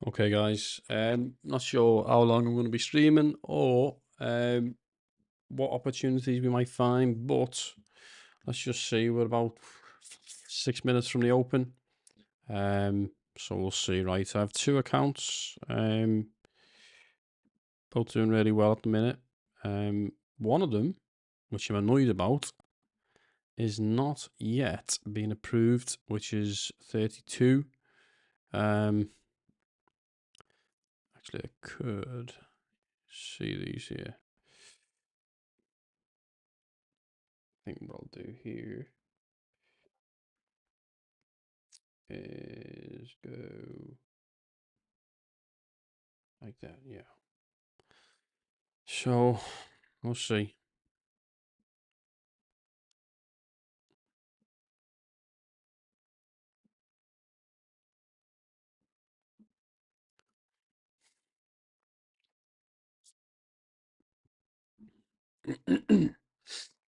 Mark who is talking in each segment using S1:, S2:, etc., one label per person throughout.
S1: Okay, guys. Not sure how long I'm going to be streaming or what opportunities we might find, but let's just see. We're about 6 minutes from the open, so we'll see. Right, I have two accounts, both doing really well at the minute. One of them, which I'm annoyed about, is not yet being approved, which is 32. Actually, I could see these here. I think what I'll do here is go like that, yeah. So we'll see.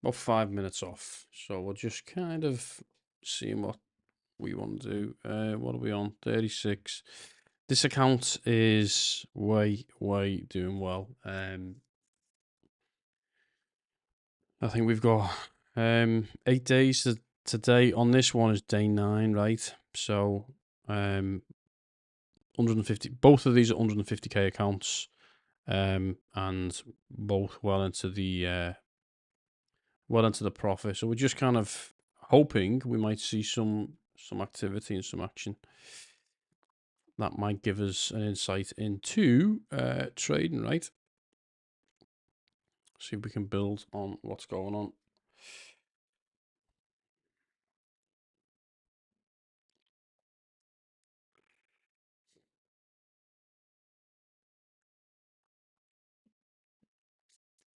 S1: About 5 minutes off. So we're just kind of seeing what we want to do. What are we on? 36. This account is way doing well. I think we've got 8 days today. On this one is day 9, right? So 150. Both of these are 150k accounts, and both well into the profit. So we're just kind of hoping we might see some activity and some action that might give us an insight into trading, right? See if we can build on what's going on.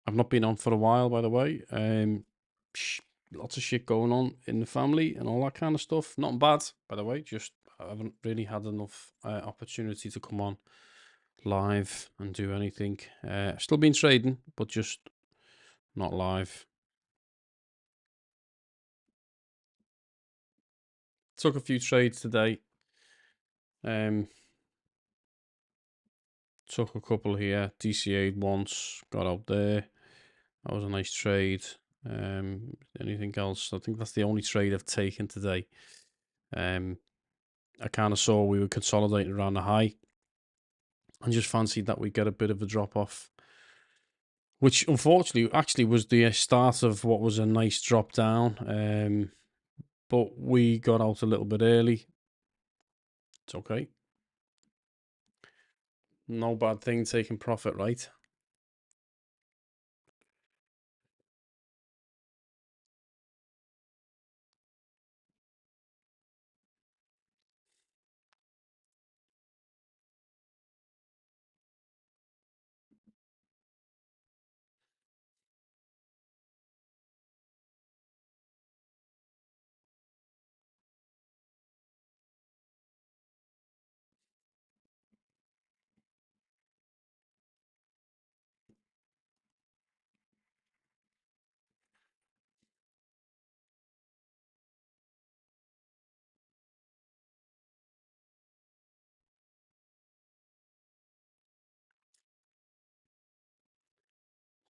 S1: I've not been on for a while, by the way. Lots of shit going on in the family and all that kind of stuff. Not bad, by the way. Just I haven't really had enough opportunity to come on live and do anything. Still been trading, but just not live. Took a few trades today. Took a couple here. DCA'd once, got out there. That was a nice trade. Anything else? I think that's the only trade I've taken today. I kind of saw we were consolidating around the high and just fancied that we'd get a bit of a drop off, which unfortunately actually was the start of what was a nice drop down. But we got out a little bit early. It's okay. No bad thing taking profit, right?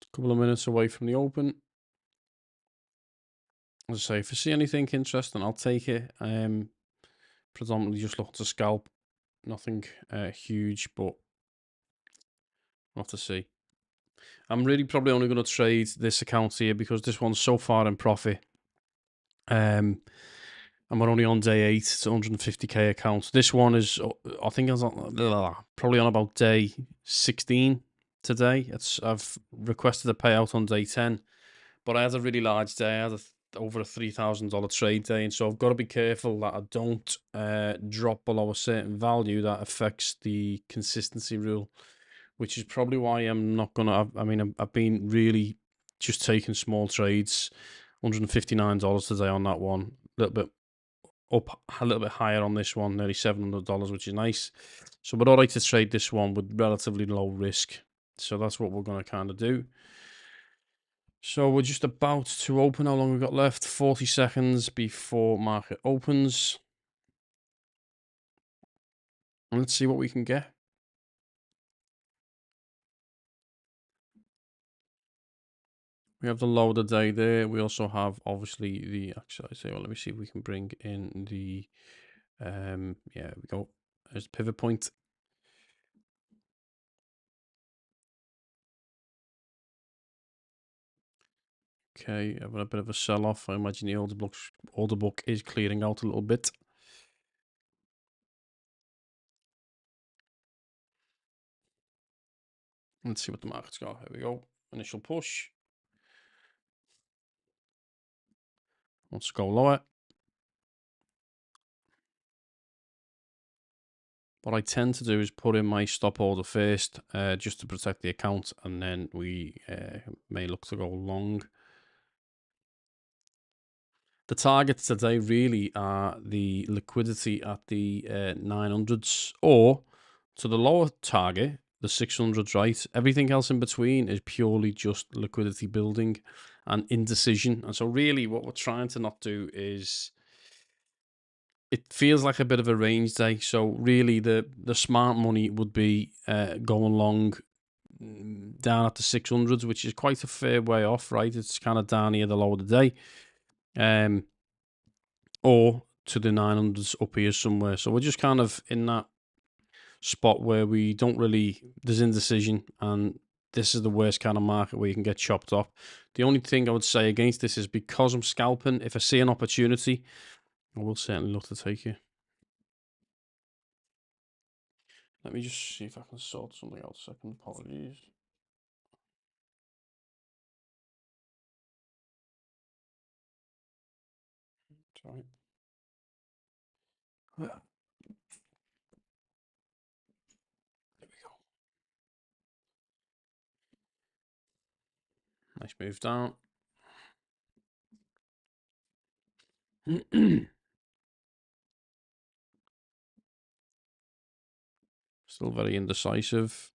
S1: A couple of minutes away from the open. As I say, if I see anything interesting, I'll take it. Predominantly just looking to scalp. Nothing huge, but we'll have to see. I'm really probably only going to trade this account here because this one's so far in profit. And we're only on day 8. It's 150k account. This one is, I think, I was probably on about day 16 today. I've requested a payout on day 10, but I had a really large day. I had over a $3,000 trade day, and so I've got to be careful that I don't drop below a certain value that affects the consistency rule, which is probably why I'm not gonna. I mean, I've been really just taking small trades. $159 today on that one. A little bit up, a little bit higher on this one, nearly $700, which is nice. So we're all right to trade this one with relatively low risk. So that's what we're going to kind of do. So we're just about to open. How long we got left? 40 seconds before market opens. And let's see what we can get. We have the low of the day there. We also have obviously the actually I say, well, let me see if we can bring in the yeah, we go. There's the pivot point. Okay, having a bit of a sell off. I imagine the order book is clearing out a little bit. Let's see what the market's got. Here we go. Initial push. Let's go lower. What I tend to do is put in my stop order first, just to protect the account, and then we may look to go long. The targets today really are the liquidity at the 900s, or to the lower target, the 600s, right? Everything else in between is purely just liquidity building and indecision. And so really what we're trying to not do is, it feels like a bit of a range day. So really the smart money would be going long down at the 600s, which is quite a fair way off, right? It's kind of down here the low of the day. Or to the 900s up here somewhere. So we're just kind of in that spot where we don't really, there's indecision, and this is the worst kind of market where you can get chopped off. The only thing I would say against this is because I'm scalping, if I see an opportunity, I will certainly look to take it. Let me just see if I can sort something out a second. Apologies. Sorry. There we go. Nice move down. Still very indecisive.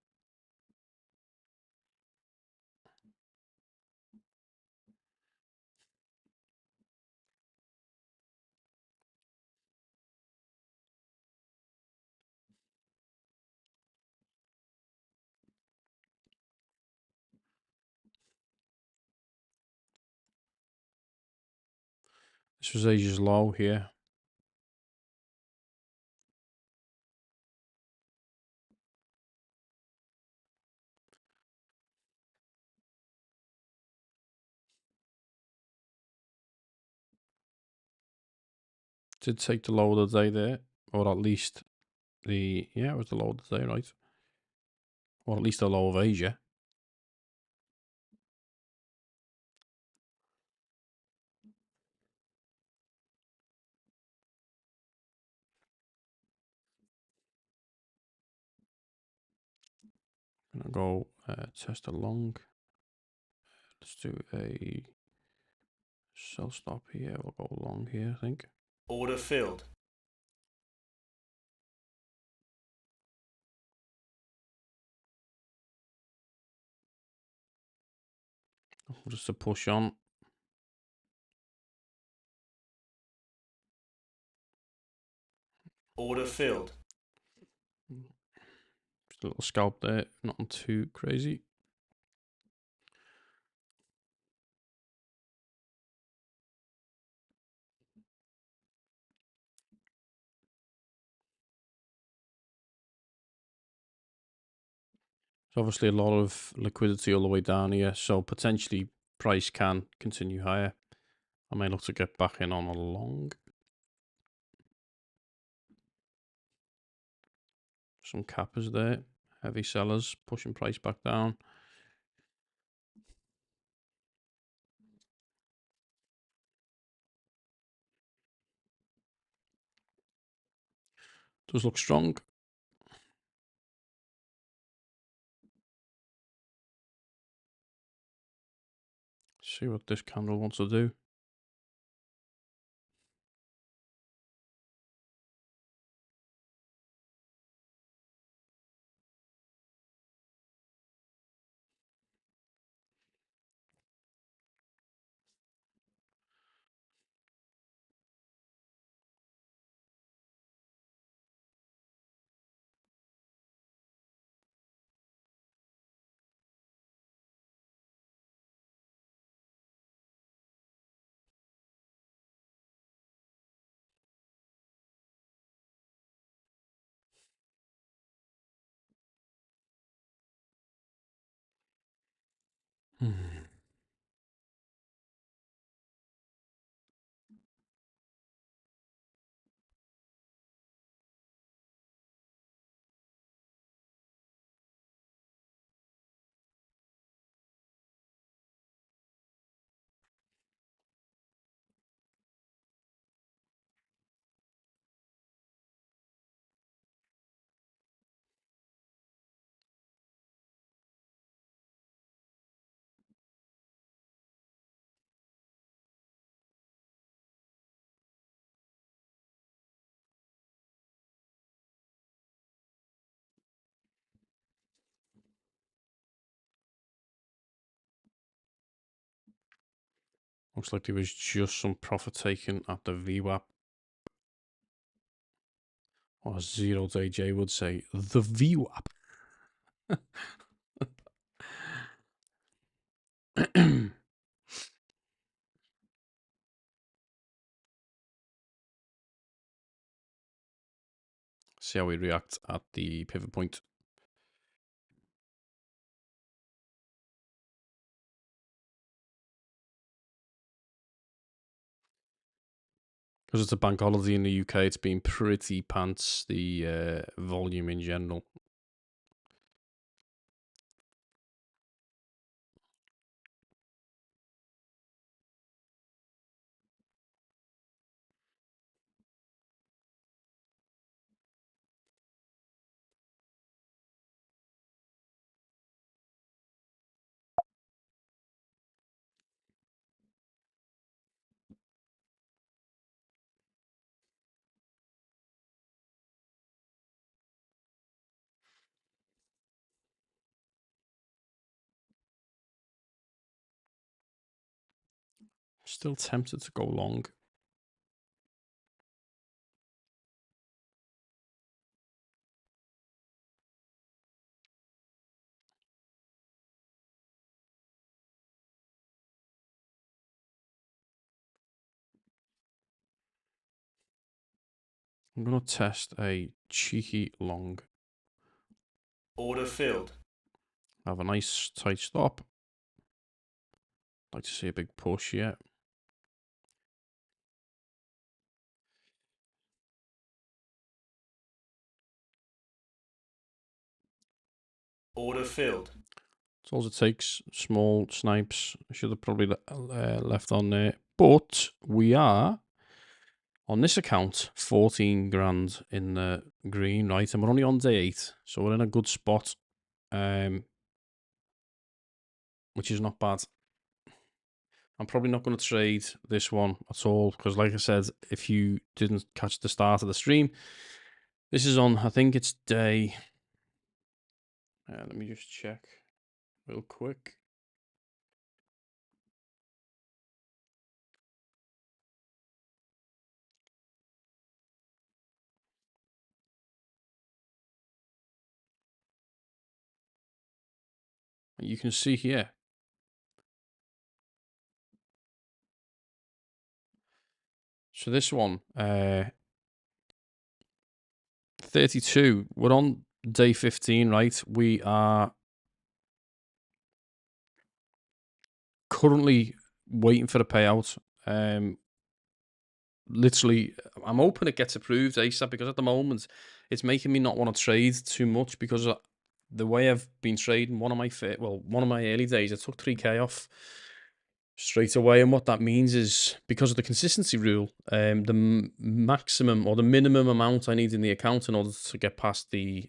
S1: This was Asia's low here. Did take the low of the day there, or at least yeah, it was the low of the day, right? Or at least the low of Asia. Gonna go test a long. Let's do a sell stop here. We'll go long here, I think.
S2: Order filled.
S1: Just a push on.
S2: Order filled.
S1: Just a little scalp there, nothing too crazy. There's obviously a lot of liquidity all the way down here, so potentially price can continue higher. I may look to get back in on a long. Some cappers there, heavy sellers pushing price back down. Does look strong. See what this candle wants to do. Looks like there was just some profit taken at the VWAP. Or as 0-day J would say, the VWAP. See how we react at the pivot point. Because it's a bank holiday in the UK, it's been pretty pants, the volume in general. Still tempted to go long. I'm going to test a cheeky long.
S2: Order filled.
S1: Have a nice tight stop. Like to see a big push, yeah.
S2: Order filled.
S1: That's all it takes. Small snipes. I should have probably left on there. But we are, on this account, 14 grand in the green, right? And we're only on day 8. So we're in a good spot. Which is not bad. I'm probably not going to trade this one at all. Because like I said, if you didn't catch the start of the stream, this is on, I think it's day... let me just check real quick. You can see here. So this one, 32. We're on day 15, right? We are currently waiting for the payout. Literally, I'm hoping it gets approved ASAP because at the moment it's making me not want to trade too much because the way I've been trading, one of my early days, I took 3k off straight away, and what that means is because of the consistency rule, the maximum or the minimum amount I need in the account in order to get past the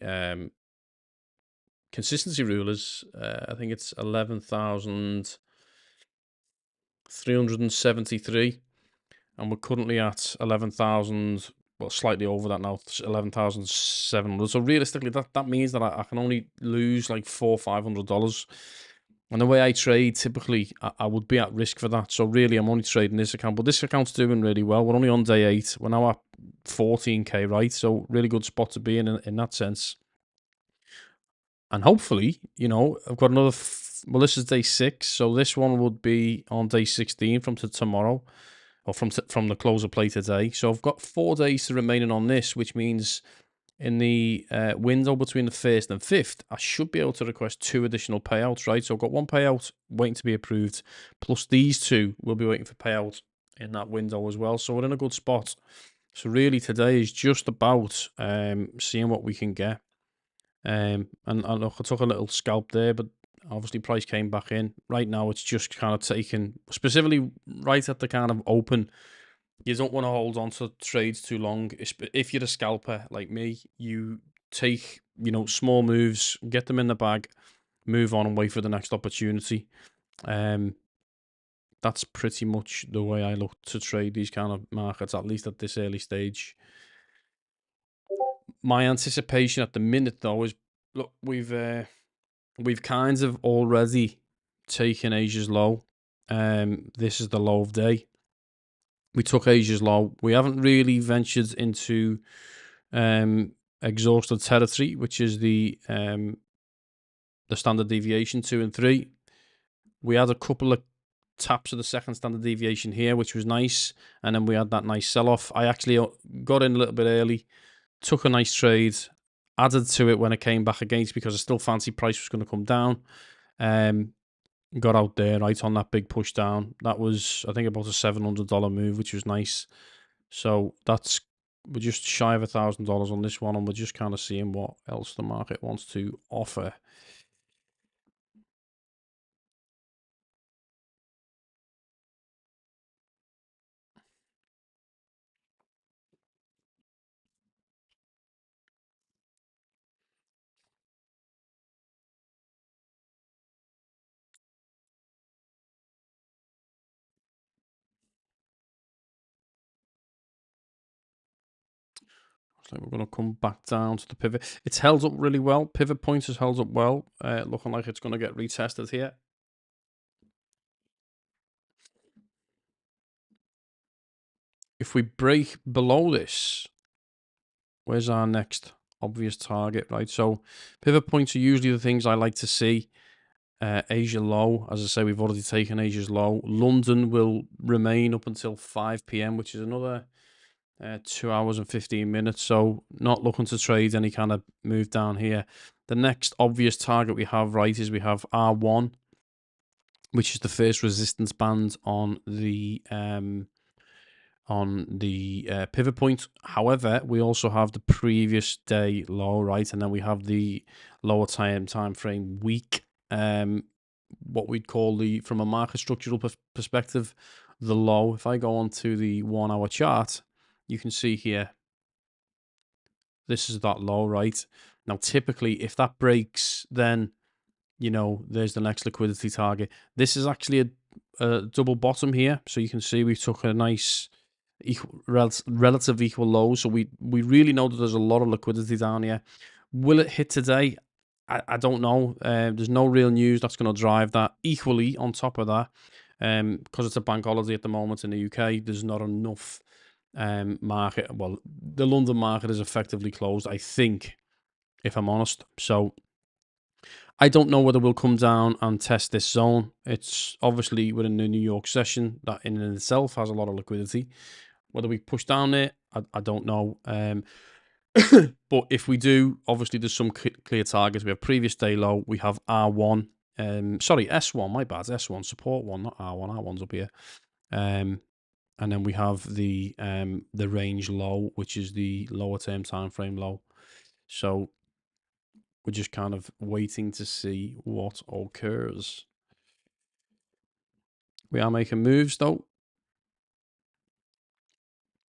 S1: consistency rule is I think it's 11,373. And we're currently at 11,000, well, slightly over that now, 11,700. So realistically, that means that I can only lose like $400-500. And the way I trade, typically, I would be at risk for that. So really, I'm only trading this account. But this account's doing really well. We're only on day 8. We're now at 14k, right? So really good spot to be in that sense. And hopefully, you know, I've got another... well, this is day 6. So this one would be on day 16 from tomorrow. Or from the close of play today. So I've got 4 days to remaining on this, which means in the window between the 1st and 5th, I should be able to request 2 additional payouts, right? So I've got 1 payout waiting to be approved, plus these 2 will be waiting for payout in that window as well. So we're in a good spot. So really today is just about seeing what we can get. And look, I took a little scalp there, but obviously price came back in. Right now it's just kind of taken, specifically right at the kind of open. You don't want to hold on to trades too long. If you're a scalper like me, you take, small moves, get them in the bag, move on and wait for the next opportunity. That's pretty much the way I look to trade these kind of markets, at least at this early stage. My anticipation at the minute, though, is look, we've kind of already taken Asia's low. This is the low of day. We took Asia's low. We haven't really ventured into exhausted territory, which is the standard deviation 2 and 3. We had a couple of taps of the second standard deviation here, which was nice, and then we had that nice sell-off. I actually got in a little bit early, took a nice trade, added to it when it came back against because I still fancy price was going to come down. Got out there right on that big push down. That was, I think, about a $700 move, which was nice. So we're just shy of $1,000 on this one, and we're just kind of seeing what else the market wants to offer. So we're going to come back down to the pivot. It's held up really well. Pivot points has held up well. Looking like it's going to get retested here. If we break below this, where's our next obvious target, right? So pivot points are usually the things I like to see. Asia low, as I say, we've already taken Asia's low. London will remain up until 5 p.m., which is another 2 hours and 15 minutes. So not looking to trade any kind of move down here. The next obvious target we have, right, is we have R1, which is the first resistance band on the pivot point. However, we also have the previous day low, right, and then we have the lower time frame week. What we'd call from a market structural perspective, the low. If I go on to the 1 hour chart, you can see here, this is that low, right? Now, typically, if that breaks, then, there's the next liquidity target. This is actually a double bottom here. So you can see we took a nice relative equal low. So we really know that there's a lot of liquidity down here. Will it hit today? I don't know. There's no real news that's going to drive that. Equally, on top of that, because it's a bank holiday at the moment in the UK, there's not enough market. Well, the London market is effectively closed, I think, if I'm honest. So I don't know whether we'll come down and test this zone. It's obviously within the New York session that in and itself has a lot of liquidity. Whether we push down there, I don't know. But if we do, obviously there's some clear targets. We have previous day low. We have R1. Sorry, S1. My bad. S1 support one, not R1. R1's up here. And then we have the range low, which is the lower term time frame low. So we're just kind of waiting to see what occurs. We are making moves though.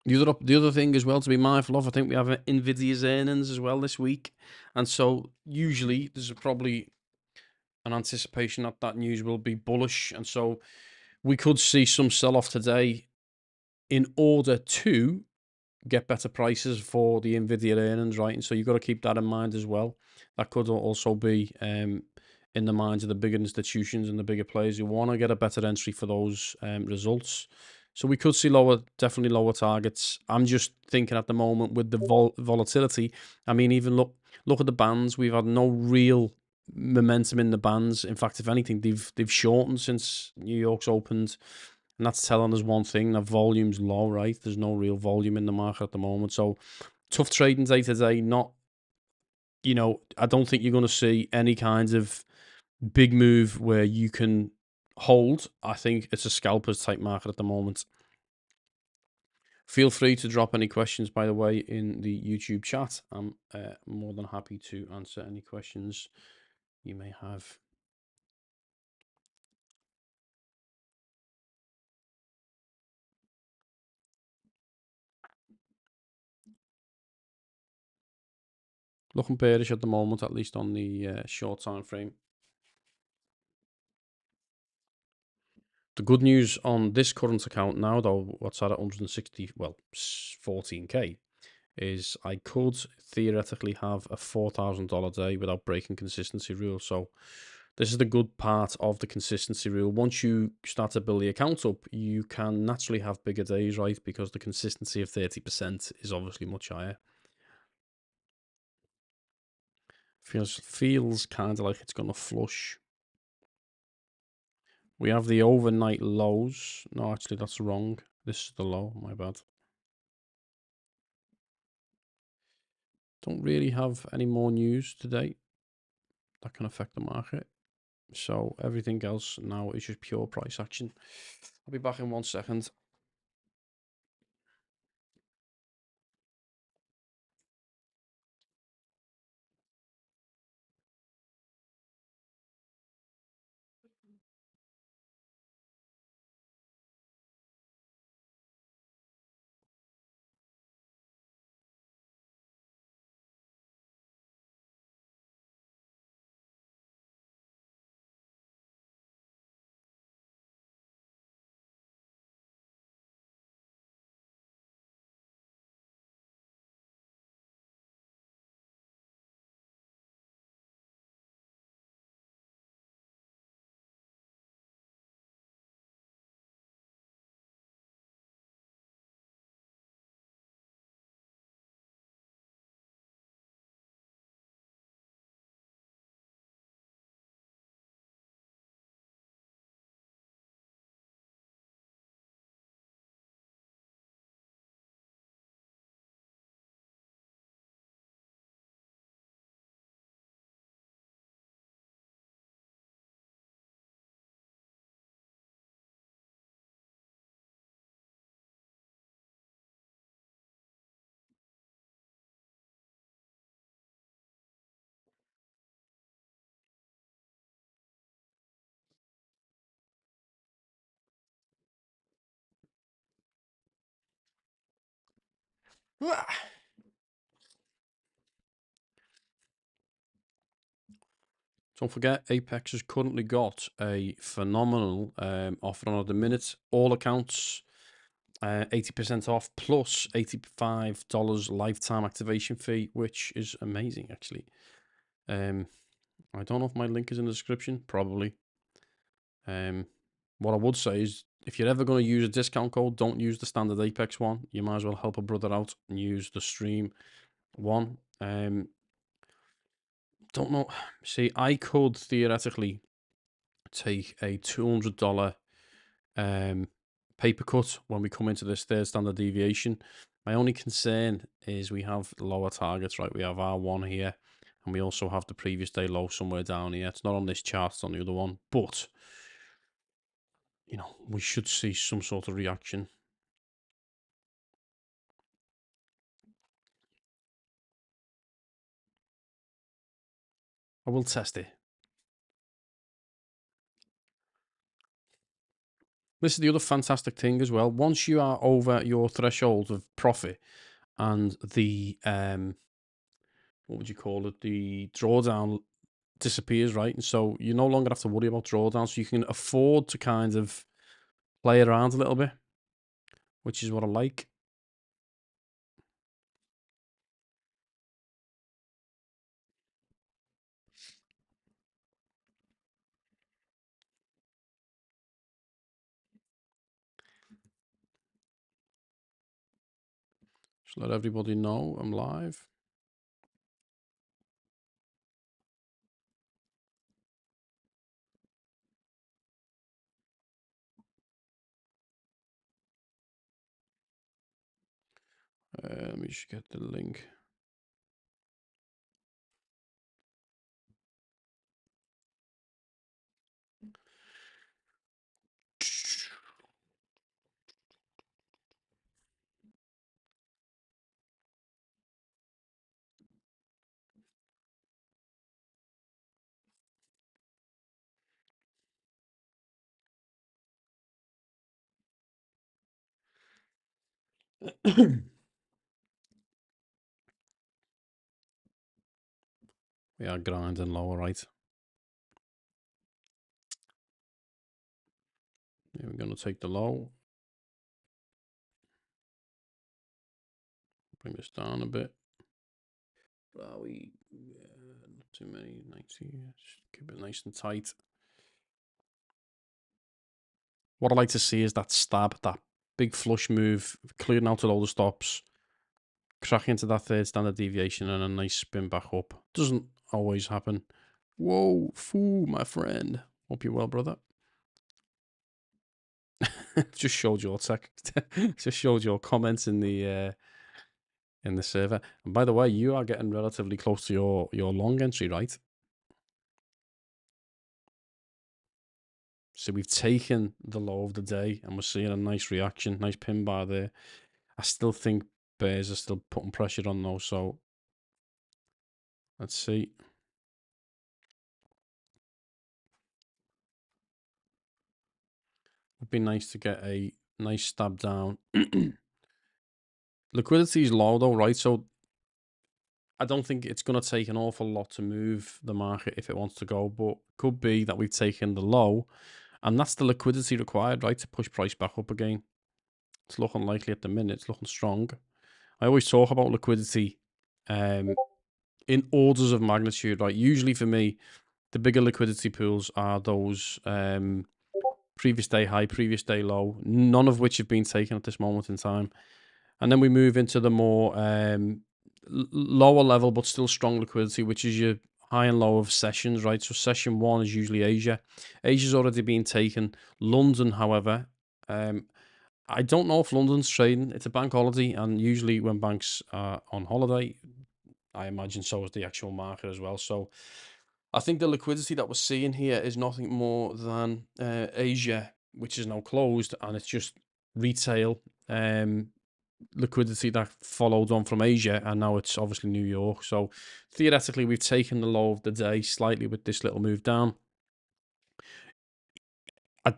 S1: The other thing as well to be mindful of, I think we have Nvidia's earnings as well this week, and so usually there's probably an anticipation that news will be bullish, and so we could see some sell-off today in order to get better prices for the Nvidia earnings, right? And so you've got to keep that in mind as well. That could also be in the minds of the bigger institutions and the bigger players who want to get a better entry for those results. So we could see definitely lower targets. I'm just thinking at the moment with the volatility. I mean, even look at the bands. We've had no real momentum in the bands. In fact, if anything, they've shortened since New York's opened, and that's telling us one thing: that volume's low. Right? There's no real volume in the market at the moment. So tough trading day today. Not, I don't think you're going to see any kinds of big move where you can hold. I think it's a scalpers type market at the moment. Feel free to drop any questions, by the way, in the YouTube chat. I'm more than happy to answer any questions you may have. Looking bearish at the moment, at least on the short time frame. The good news on this current account now, though, what's at 160, well, 14k, is I could theoretically have a $4,000 day without breaking consistency rule. So this is the good part of the consistency rule. Once you start to build the account up, you can naturally have bigger days, right? Because the consistency of 30% is obviously much higher. Feels kind of like it's going to flush. We have the overnight lows. No, actually, that's wrong. This is the low. My bad. Don't really have any more news today that can affect the market. So everything else now is just pure price action. I'll be back in 1 second. Don't forget, Apex has currently got a phenomenal offer on at the minute. All accounts, 80% off plus $85 lifetime activation fee, which is amazing, actually. I don't know if my link is in the description. Probably. What I would say is, if you're ever going to use a discount code, don't use the standard Apex one. You might as well help a brother out and use the stream one. Don't know. See, I could theoretically take a $200 paper cut when we come into this third standard deviation. My only concern is we have lower targets, right? We have R1 here, and we also have the previous day low somewhere down here. It's not on this chart, it's on the other one, but we should see some sort of reaction. I will test it. This is the other fantastic thing as well. Once you are over your threshold of profit and the what would you call it? The drawdown disappears, right? And so you no longer have to worry about drawdowns. So you can afford to kind of play around a little bit, which is what I like. Just let everybody know I'm live. Let me just get the link. We are grinding lower, right? Yeah, we're going to take the low. Bring this down a bit. Are we? Not too many. 90. Just keep it nice and tight. What I like to see is that stab, that big flush move, clearing out all the stops, cracking into that third standard deviation, and a nice spin back up. Doesn't always happen. Whoa, fool, my friend. Hope you're well, brother. Just showed your just showed your comments in the server. And by the way, you are getting relatively close to your long entry, right? So we've taken the low of the day, and we're seeing a nice reaction, nice pin bar there. I still think bears are still putting pressure on though, so let's see. It'd be nice to get a nice stab down. Liquidity is low though, right? So I don't think it's going to take an awful lot to move the market if it wants to go, but could be that we've taken the low, and that's the liquidity required, right, to push price back up again. It's looking likely at the minute. It's looking strong. I always talk about liquidity in orders of magnitude, right? Usually for me, the bigger liquidity pools are those previous day high, previous day low, none of which have been taken at this moment in time. And then we move into the more lower level, but still strong liquidity, which is your high and low of sessions, right? So session one is usually Asia. Asia's already been taken. London, however, I don't know if London's trading. It's a bank holiday, and usually when banks are on holiday, I imagine so is the actual market as well. So I think the liquidity that we're seeing here is nothing more than Asia, which is now closed, and it's just retail liquidity that followed on from Asia, and now it's obviously New York. So theoretically, we've taken the low of the day slightly with this little move down. I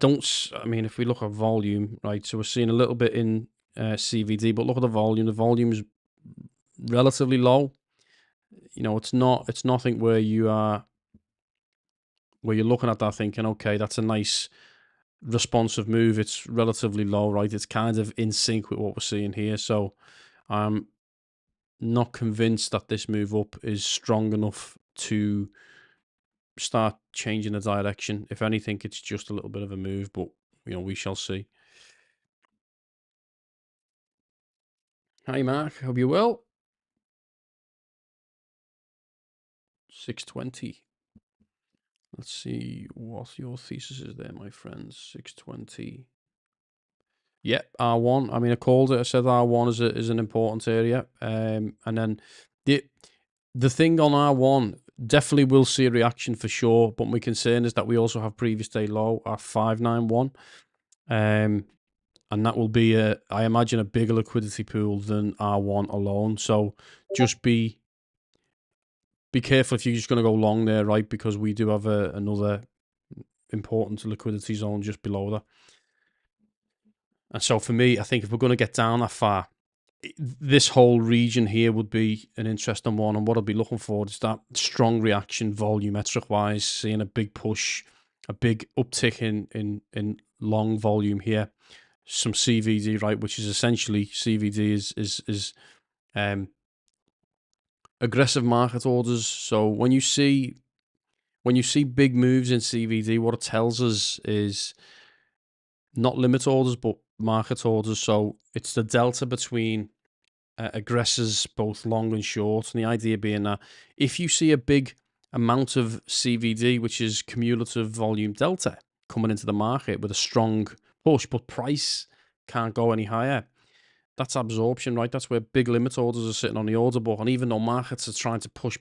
S1: mean, if we look at volume, right, so we're seeing a little bit in CVD, but look at the volume. The volume is relatively low. You know, it's nothing where you're looking at that thinking, okay, that's a nice responsive move. It's relatively low, right? It's kind of in sync with what we're seeing here. So I'm not convinced that this move up is strong enough to start changing the direction. If anything, it's just a little bit of a move, but we shall see. Hi, Mark. Hope you're well. 620. Let's see what your thesis is there, my friends. 620. Yep, R1. I mean, I called it. I said R1 is an important area. And then the thing on R1, definitely will see a reaction for sure. But my concern is that we also have previous day low at 591. And that will be, I imagine, a bigger liquidity pool than R1 alone. So just be careful if you're just going to go long there, right? Because we do have another important liquidity zone just below that. And so for me, I think if we're going to get down that far, this whole region here would be an interesting one. And what I'd be looking for is that strong reaction volumetric wise, seeing a big push, a big uptick in long volume here. Some CVD, right, which is essentially CVD is aggressive market orders. So when you see big moves in CVD, what it tells us is not limit orders, but market orders. So it's the delta between aggressors, both long and short. And the idea being that if you see a big amount of CVD, which is cumulative volume delta, coming into the market with a strong push, but price can't go any higher, that's absorption, right? That's where big limit orders are sitting on the order book. And even though markets are trying to push,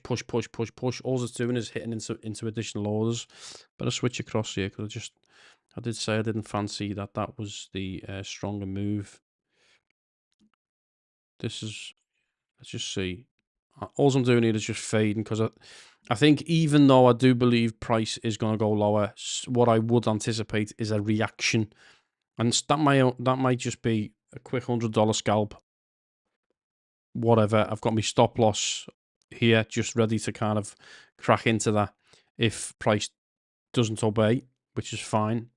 S1: all it's doing is hitting into additional orders. Better switch across here because I did say I didn't fancy that. That was the stronger move. This is, let's just see. All I'm doing here is just fading because I think even though I do believe price is going to go lower, what I would anticipate is a reaction, and that might just be a quick $100 scalp. Whatever, I've got my stop loss here, just ready to kind of crack into that if price doesn't obey, which is fine.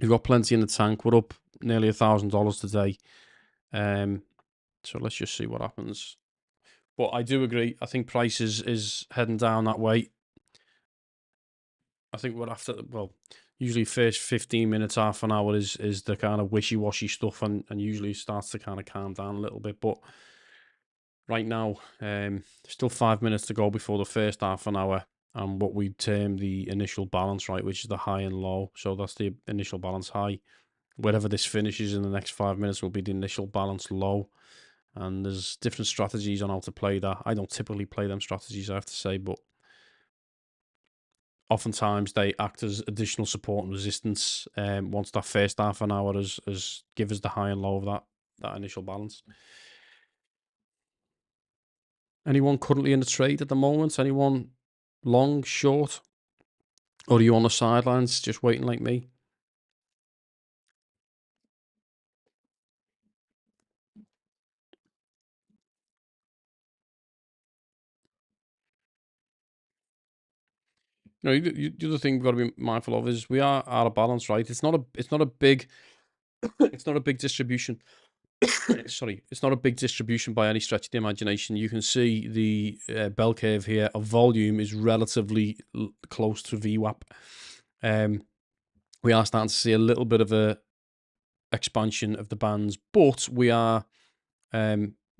S1: We've got plenty in the tank. We're up nearly $1,000 today. So let's just see what happens. But I do agree. I think price is heading down that way. I think we're after, well, usually first 15 minutes, half an hour is the kind of wishy-washy stuff, and usually starts to kind of calm down a little bit. But right now, still 5 minutes to go before the first half an hour, and what we term the initial balance, right, which is the high and low. So that's the initial balance high. Wherever this finishes in the next 5 minutes will be the initial balance low. And there's different strategies on how to play that. I don't typically play them strategies, I have to say, but oftentimes they act as additional support and resistance once that first half an hour has give us the high and low of that initial balance. Anyone currently in the trade at the moment? Anyone long, short? Or are you on the sidelines just waiting like me? The other thing we've got to be mindful of is we are out of balance, right? It's not a big it's not a big distribution. Sorry, it's not a big distribution by any stretch of the imagination. You can see the bell curve here of volume is relatively close to VWAP. We are starting to see a little bit of a expansion of the bands, but we are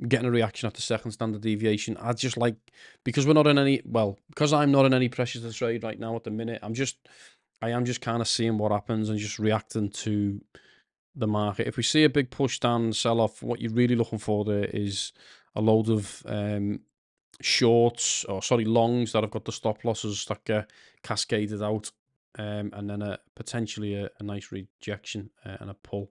S1: getting a reaction at the second standard deviation. I just like, because we're not in any, well, because I'm not in any pressure to trade right now at the minute, I am just kind of seeing what happens and just reacting to the market. If we see a big push down and sell off, what you're really looking for there is a load of shorts, or sorry, longs that have got the stop losses that get cascaded out, and then potentially a nice rejection and a pull.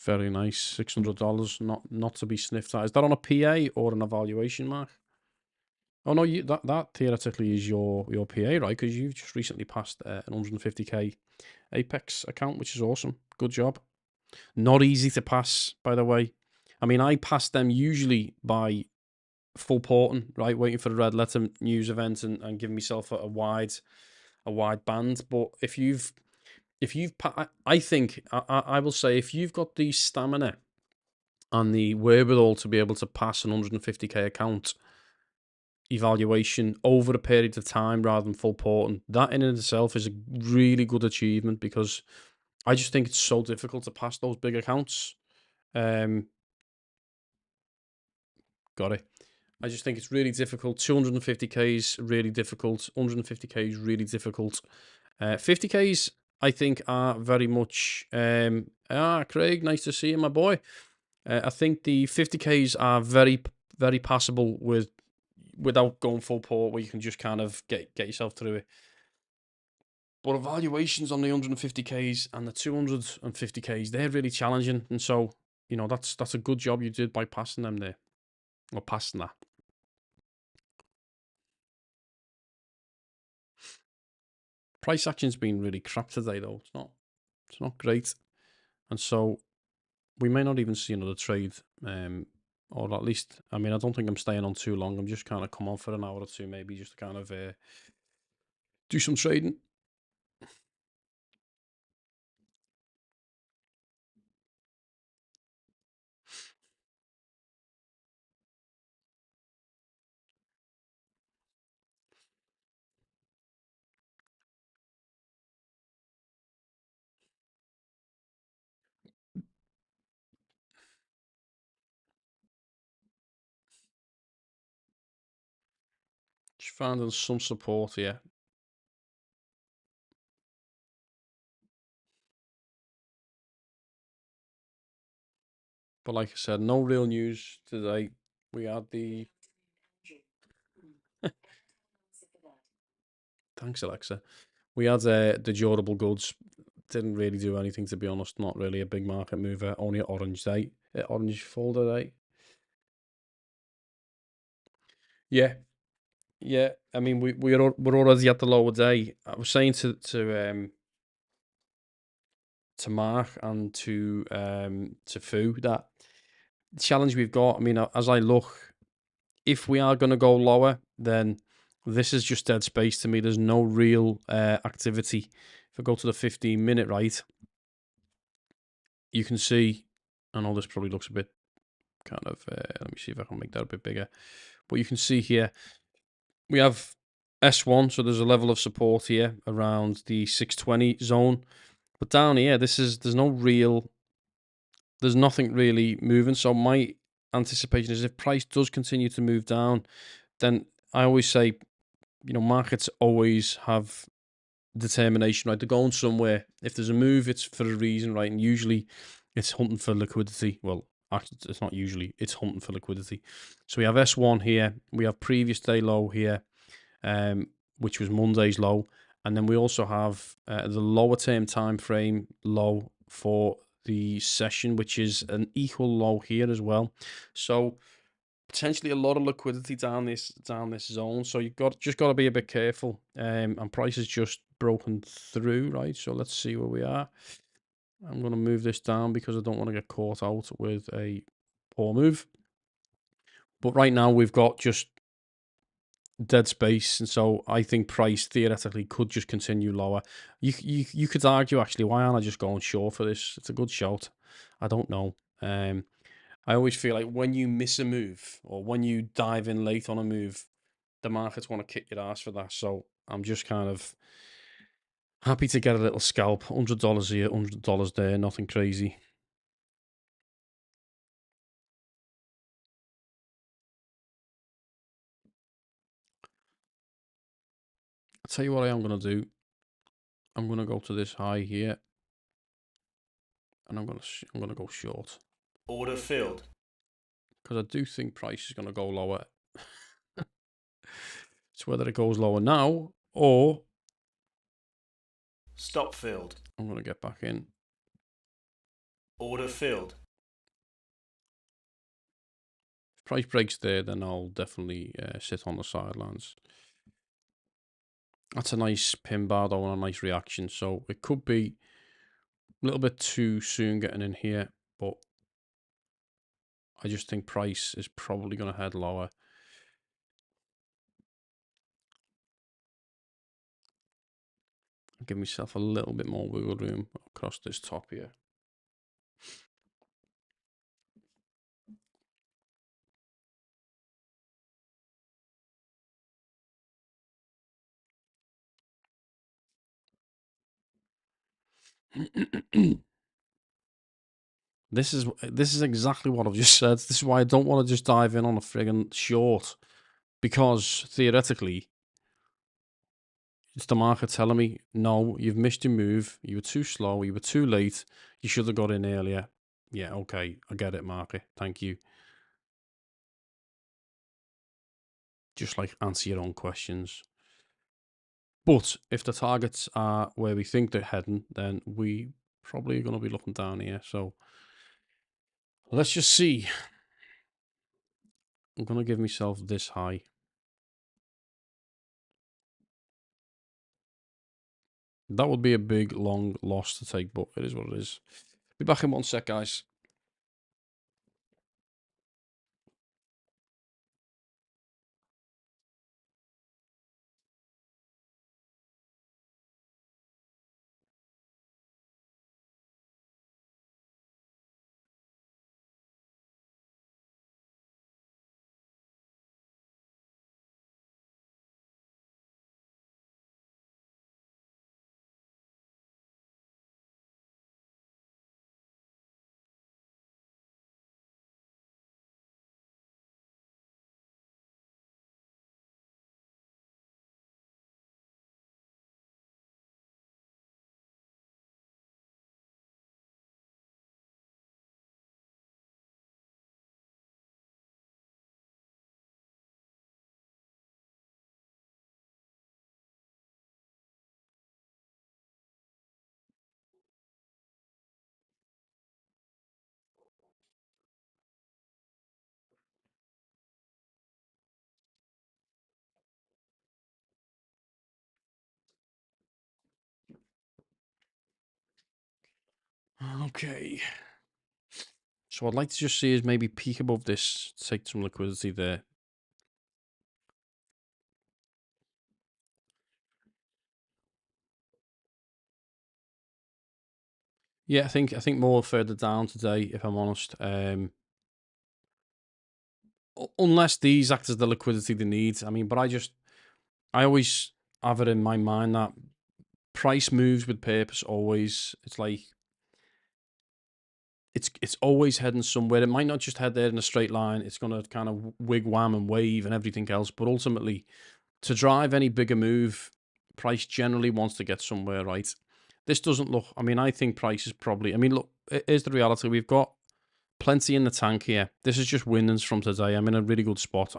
S1: Very nice, $600, not to be sniffed at. Is that on a PA or an evaluation mark? Oh no, that theoretically is your PA, right? Because you've just recently passed an 150k Apex account, which is awesome. Good job. Not easy to pass, by the way. I mean, I pass them usually by full porting, right? Waiting for the red letter news event and giving myself a wide band. But I think I will say, if you've got the stamina and the wherewithal to be able to pass an 150k account evaluation over a period of time rather than full porting, that in itself is a really good achievement, because I just think it's so difficult to pass those big accounts. Got it. I just think it's really difficult. 250k is really difficult. 150k is really difficult. 50ks, I think, are very much. Craig, nice to see you, my boy. I think the 50ks are very, very passable without going full port, where you can just kind of get yourself through it. But evaluations on the 150ks and the 250ks, they're really challenging, and so that's a good job you did by passing them there, or passing that. Price action's been really crap today, though. It's not great, and so we may not even see another trade, or at least, I mean, I don't think I'm staying on too long. I'm just kind of come on for an hour or two, maybe, just to kind of do some trading. Just finding some support here. But like I said, no real news today. We had the thanks Alexa. We had the durable goods. Didn't really do anything, to be honest. Not really a big market mover. Only an orange day, orange folder day. Yeah, yeah. I mean, we're already at the lower day. I was saying to Mark and to Fu that the challenge we've got. I mean, as I look, if we are going to go lower, then this is just dead space to me. There's no real activity. If I go to the 15-minute, right, you can see. I know this probably looks a bit kind of. Let me see if I can make that a bit bigger. But you can see here we have S1, so there's a level of support here around the 620 zone. But down here, there's nothing really moving. So my anticipation is if price does continue to move down, then I always say, markets always have determination, right? They're going somewhere. If there's a move, it's for a reason, right? And usually it's hunting for liquidity. Well, actually, it's not usually, it's hunting for liquidity. So we have S1 here. We have previous day low here, which was Monday's low. And then we also have the lower term time frame low for the session, which is an equal low here as well. So potentially a lot of liquidity down this zone. So you've just got to be a bit careful. And price is just broken through, right? So let's see where we are. I'm going to move this down because I don't want to get caught out with a poor move. But right now we've got just dead space, and so I think price theoretically could just continue lower. You could argue actually, why aren't I just going short for this? It's a good shout. I don't know. I always feel like when you miss a move or when you dive in late on a move, the markets want to kick your ass for that. So I'm just kind of happy to get a little scalp. $100 here, $100 there, nothing crazy. I'll tell you what I am going to do. I'm going to go to this high here, and I'm going to go short.
S2: Order filled.
S1: Because I do think price is going to go lower. It's whether it goes lower now or
S2: Stop filled.
S1: I'm going to get back in.
S2: Order filled.
S1: If price breaks there, then I'll definitely sit on the sidelines. That's a nice pin bar though, and a nice reaction. So it could be a little bit too soon getting in here, but I just think price is probably going to head lower. Give myself a little bit more wiggle room across this top here. This is exactly what I've just said. This is why I don't want to just dive in on a friggin' short, because theoretically it's the market telling me, no, you've missed your move. You were too slow. You were too late. You should have got in earlier. Yeah, okay, I get it, market. Thank you. Just like answer your own questions. But if the targets are where we think they're heading, then we probably are going to be looking down here. So let's just see. I'm going to give myself this high. That would be a big, long loss to take, but it is what it is. Be back in 1 sec, guys. Okay. So I'd like to just see us maybe peak above this, take some liquidity there. Yeah, I think more further down today, if I'm honest. Unless these act as the liquidity they need. I mean, but I always have it in my mind that price moves with purpose always. It's like it's always heading somewhere. It might not just head there in a straight line. It's gonna kind of wigwam and wave and everything else. But ultimately, to drive any bigger move, price generally wants to get somewhere, right? This doesn't look. I mean, I think price is probably. I mean, look, here's the reality. We've got plenty in the tank here. This is just winnings from today. I'm in a really good spot.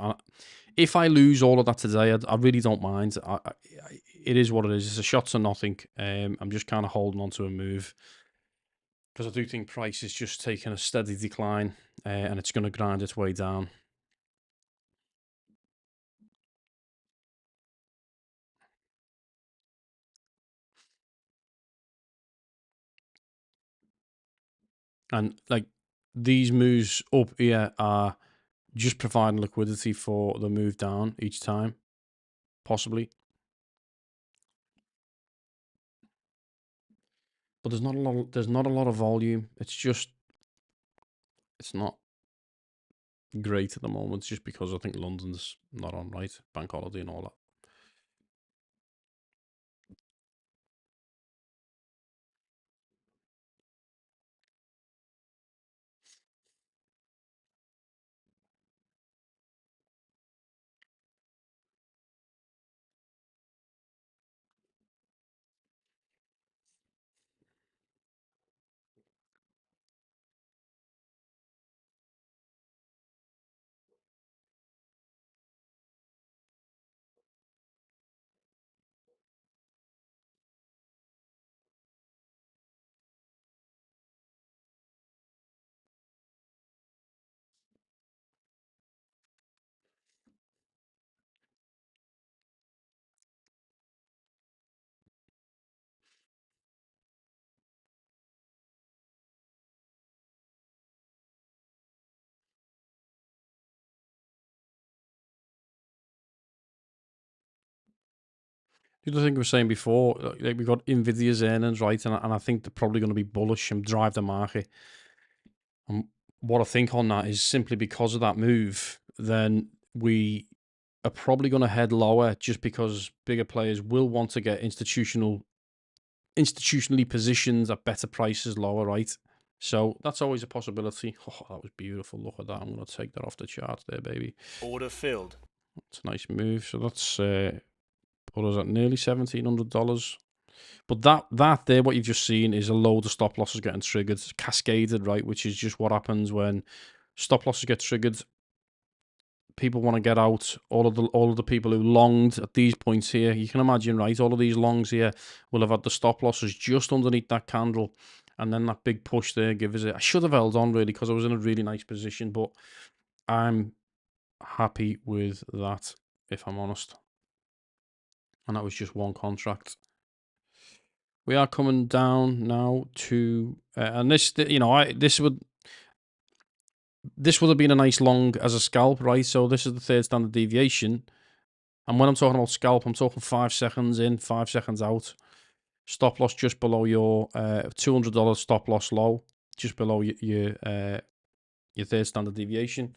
S1: If I lose all of that today, I really don't mind. It is what it is. It's a shot to nothing. I'm just kind of holding on to a move because I do think price is just taking a steady decline and it's going to grind its way down. And like these moves up here are just providing liquidity for the move down each time, possibly. But there's not a lot. There's not a lot of volume. It's not great at the moment, just because I think London's not on, right, bank holiday and all that. The other thing we were saying before, like we got Nvidia's earnings, right, and I think they're probably going to be bullish and drive the market. And what I think on that is simply because of that move, then we are probably going to head lower, just because bigger players will want to get institutionally positioned at better prices lower, right? So that's always a possibility. Oh, that was beautiful. Look at that. I'm going to take that off the chart there, baby.
S2: Order filled.
S1: It's a nice move. So that's put us at nearly $1,700. But that there, what you've just seen, is a load of stop losses getting triggered, cascaded, right? Which is just what happens when stop losses get triggered. People want to get out. All of the people who longed at these points here, you can imagine, right? All of these longs here will have had the stop losses just underneath that candle, and then that big push there gives it. I should have held on really, because I was in a really nice position, but I'm happy with that, if I'm honest. And that was just one contract. We are coming down now to, and this, this would have been a nice long as a scalp, right? So this is the third standard deviation. And when I'm talking about scalp, I'm talking 5 seconds in, 5 seconds out. Stop loss just below your $200 stop loss low, just below your third standard deviation.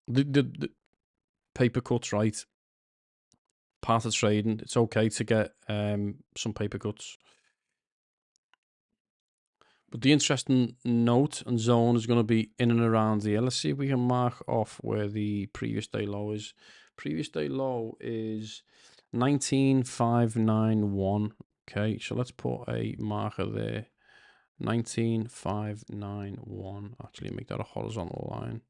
S1: the paper cuts, right? Part of trading. It's okay to get some paper cuts. But the interesting note and zone is going to be in and around here. Let's see if we can mark off where the previous day low is. Previous day low is 19,591. Okay, so let's put a marker there. 19,591. Actually, make that a horizontal line.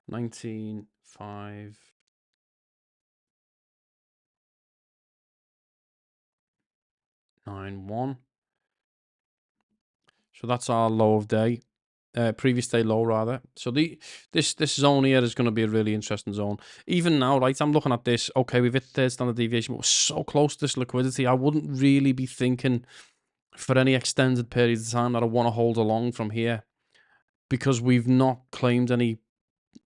S1: 19,591. So that's our low of day. previous day low rather. So this zone here is going to be a really interesting zone. Even now, right? I'm looking at this. Okay, we've hit third standard deviation, but we're so close to this liquidity. I wouldn't really be thinking for any extended period of time that I want to hold along from here, because we've not claimed any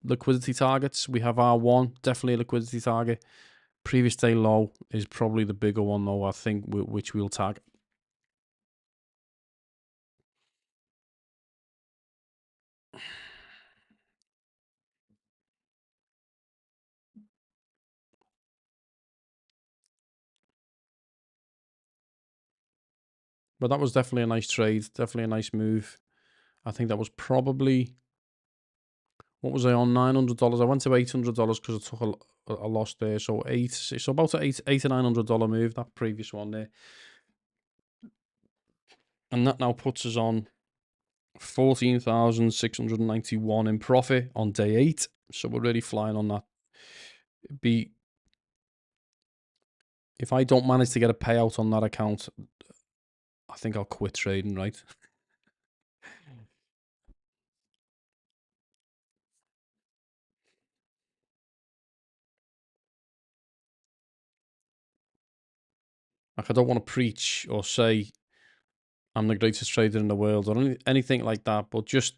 S1: liquidity targets. We have R1, definitely a liquidity target. Previous day low is probably the bigger one though, I think, which we'll target. But that was definitely a nice trade, definitely a nice move. I think that was probably, what was I on, $900? I went to $800 because I took a loss there. So about an $800 to $900 move, that previous one there. And that now puts us on 14,691 in profit on day 8. So we're really flying on that. If I don't manage to get a payout on that account, I think I'll quit trading, right? Like, I don't want to preach or say I'm the greatest trader in the world or anything like that, but just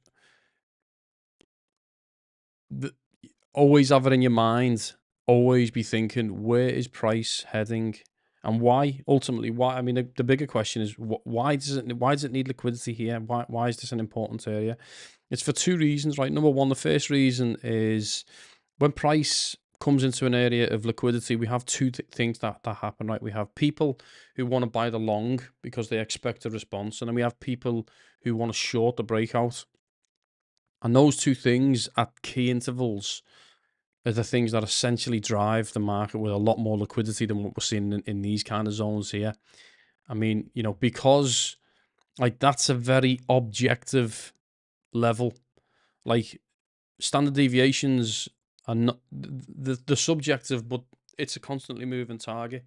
S1: always have it in your mind. Always be thinking, where is price heading, and why? Ultimately, why? I mean, the bigger question is why does it need liquidity here? Why is this an important area? It's for two reasons, right? Number one, the first reason is when price comes into an area of liquidity, we have two things that happen, right? We have people who want to buy the long because they expect a response, and then we have people who want to short the breakout. And those two things at key intervals are the things that essentially drive the market with a lot more liquidity than what we're seeing in these kind of zones here. I mean, because like that's a very objective level. Like, standard deviations are not the subjective, but it's a constantly moving target.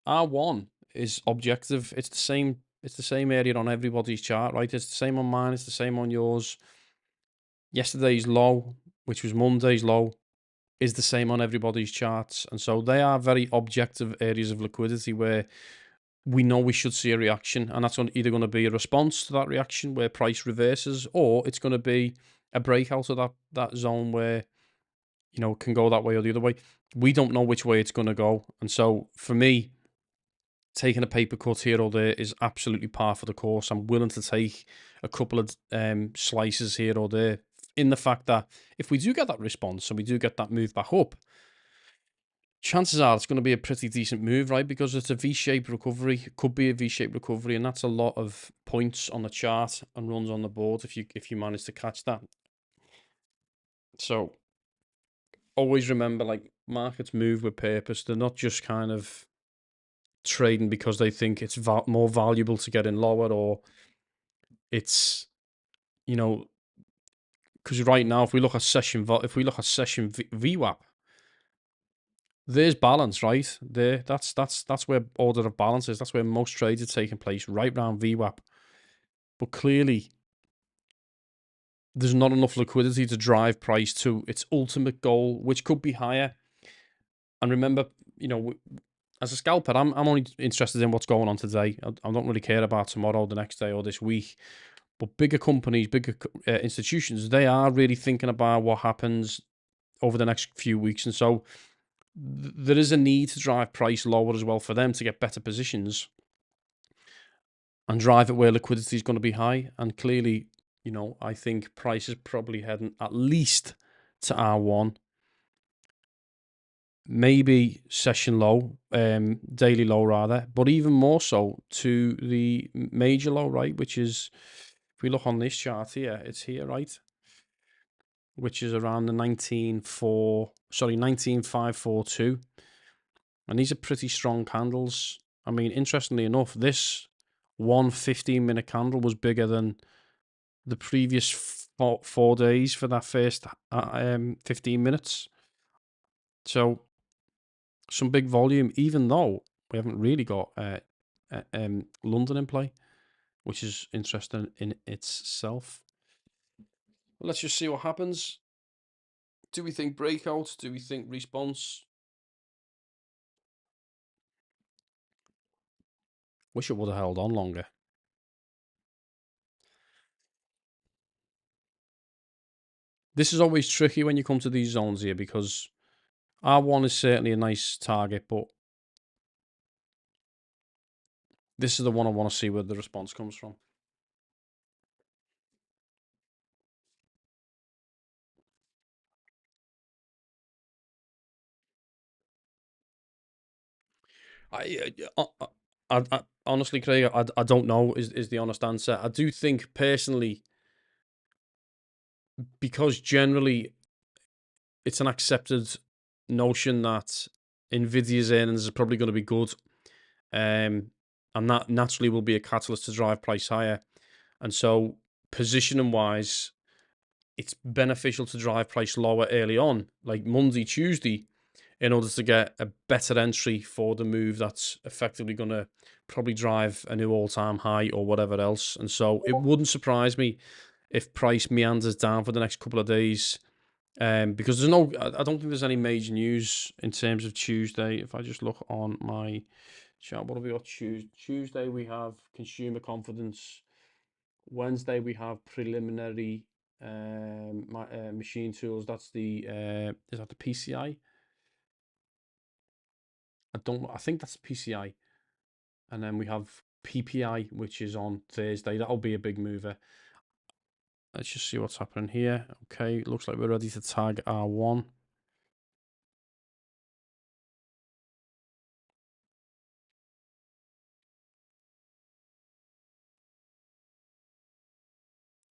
S1: R1 is objective. It's the same. It's the same area on everybody's chart, right? It's the same on mine. It's the same on yours. Yesterday's low, which was Monday's low, is the same on everybody's charts. And so they are very objective areas of liquidity where we know we should see a reaction. And that's either going to be a response to that reaction where price reverses, or it's going to be a breakout of that zone where, it can go that way or the other way. We don't know which way it's going to go. And so for me, taking a paper cut here or there is absolutely par for the course. I'm willing to take a couple of slices here or there, in the fact that if we do get that response and we do get that move back up, chances are it's going to be a pretty decent move, right? Because it's a V-shaped recovery. It could be a V-shaped recovery, and that's a lot of points on the chart and runs on the board if you manage to catch that. So always remember, like, markets move with purpose. They're not just kind of trading because they think it's more valuable to get in lower, or it's, because right now, if we look at session VWAP, there's balance right there. That's where order of balance is. That's where most trades are taking place, right around VWAP. But clearly, there's not enough liquidity to drive price to its ultimate goal, which could be higher. And remember, as a scalper, I'm only interested in what's going on today. I don't really care about tomorrow, the next day, or this week. But bigger companies, bigger institutions, they are really thinking about what happens over the next few weeks. And so there is a need to drive price lower as well for them to get better positions and drive it where liquidity is going to be high. And clearly, I think price is probably heading at least to R1, maybe session low, daily low rather, but even more so to the major low, right? Which is, if we look on this chart here, it's here, right? Which is around the 19542. And these are pretty strong candles. I mean, interestingly enough, this 15-minute candle was bigger than the previous 4 days for that first 15 minutes. So some big volume, even though we haven't really got London in play, which is interesting in itself. Well, let's just see what happens. Do we think breakout? Do we think response? Wish it would have held on longer. This is always tricky when you come to these zones here because R1 is certainly a nice target, but this is the one I want to see where the response comes from. I honestly, Craig, I don't know is the honest answer. I do think personally, because generally it's an accepted notion that Nvidia's earnings is probably going to be good, and that naturally will be a catalyst to drive price higher. And so, positioning wise, it's beneficial to drive price lower early on, like Monday, Tuesday, in order to get a better entry for the move that's effectively going to probably drive a new all-time high or whatever else. And so it wouldn't surprise me if price meanders down for the next couple of days, because I don't think there's any major news in terms of Tuesday. If I just look on my chart, what have we got? Tuesday we have consumer confidence. Wednesday we have preliminary machine tools. That's the is that the PCI? I think that's PCI. And then we have PPI, which is on Thursday. That'll be a big mover. Let's just see what's happening here. Okay, looks like we're ready to tag R1.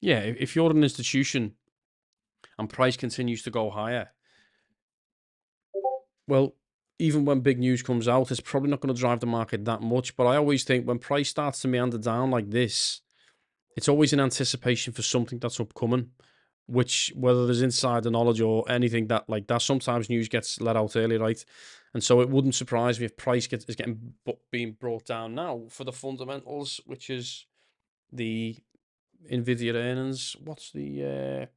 S1: Yeah, if you're an institution and price continues to go higher, well, even when big news comes out, it's probably not going to drive the market that much. But I always think when price starts to meander down like this, it's always in anticipation for something that's upcoming, which whether there's insider knowledge or anything that like that, sometimes news gets let out early, right? And so it wouldn't surprise me if price is getting being brought down now for the fundamentals, which is the Nvidia earnings. What's the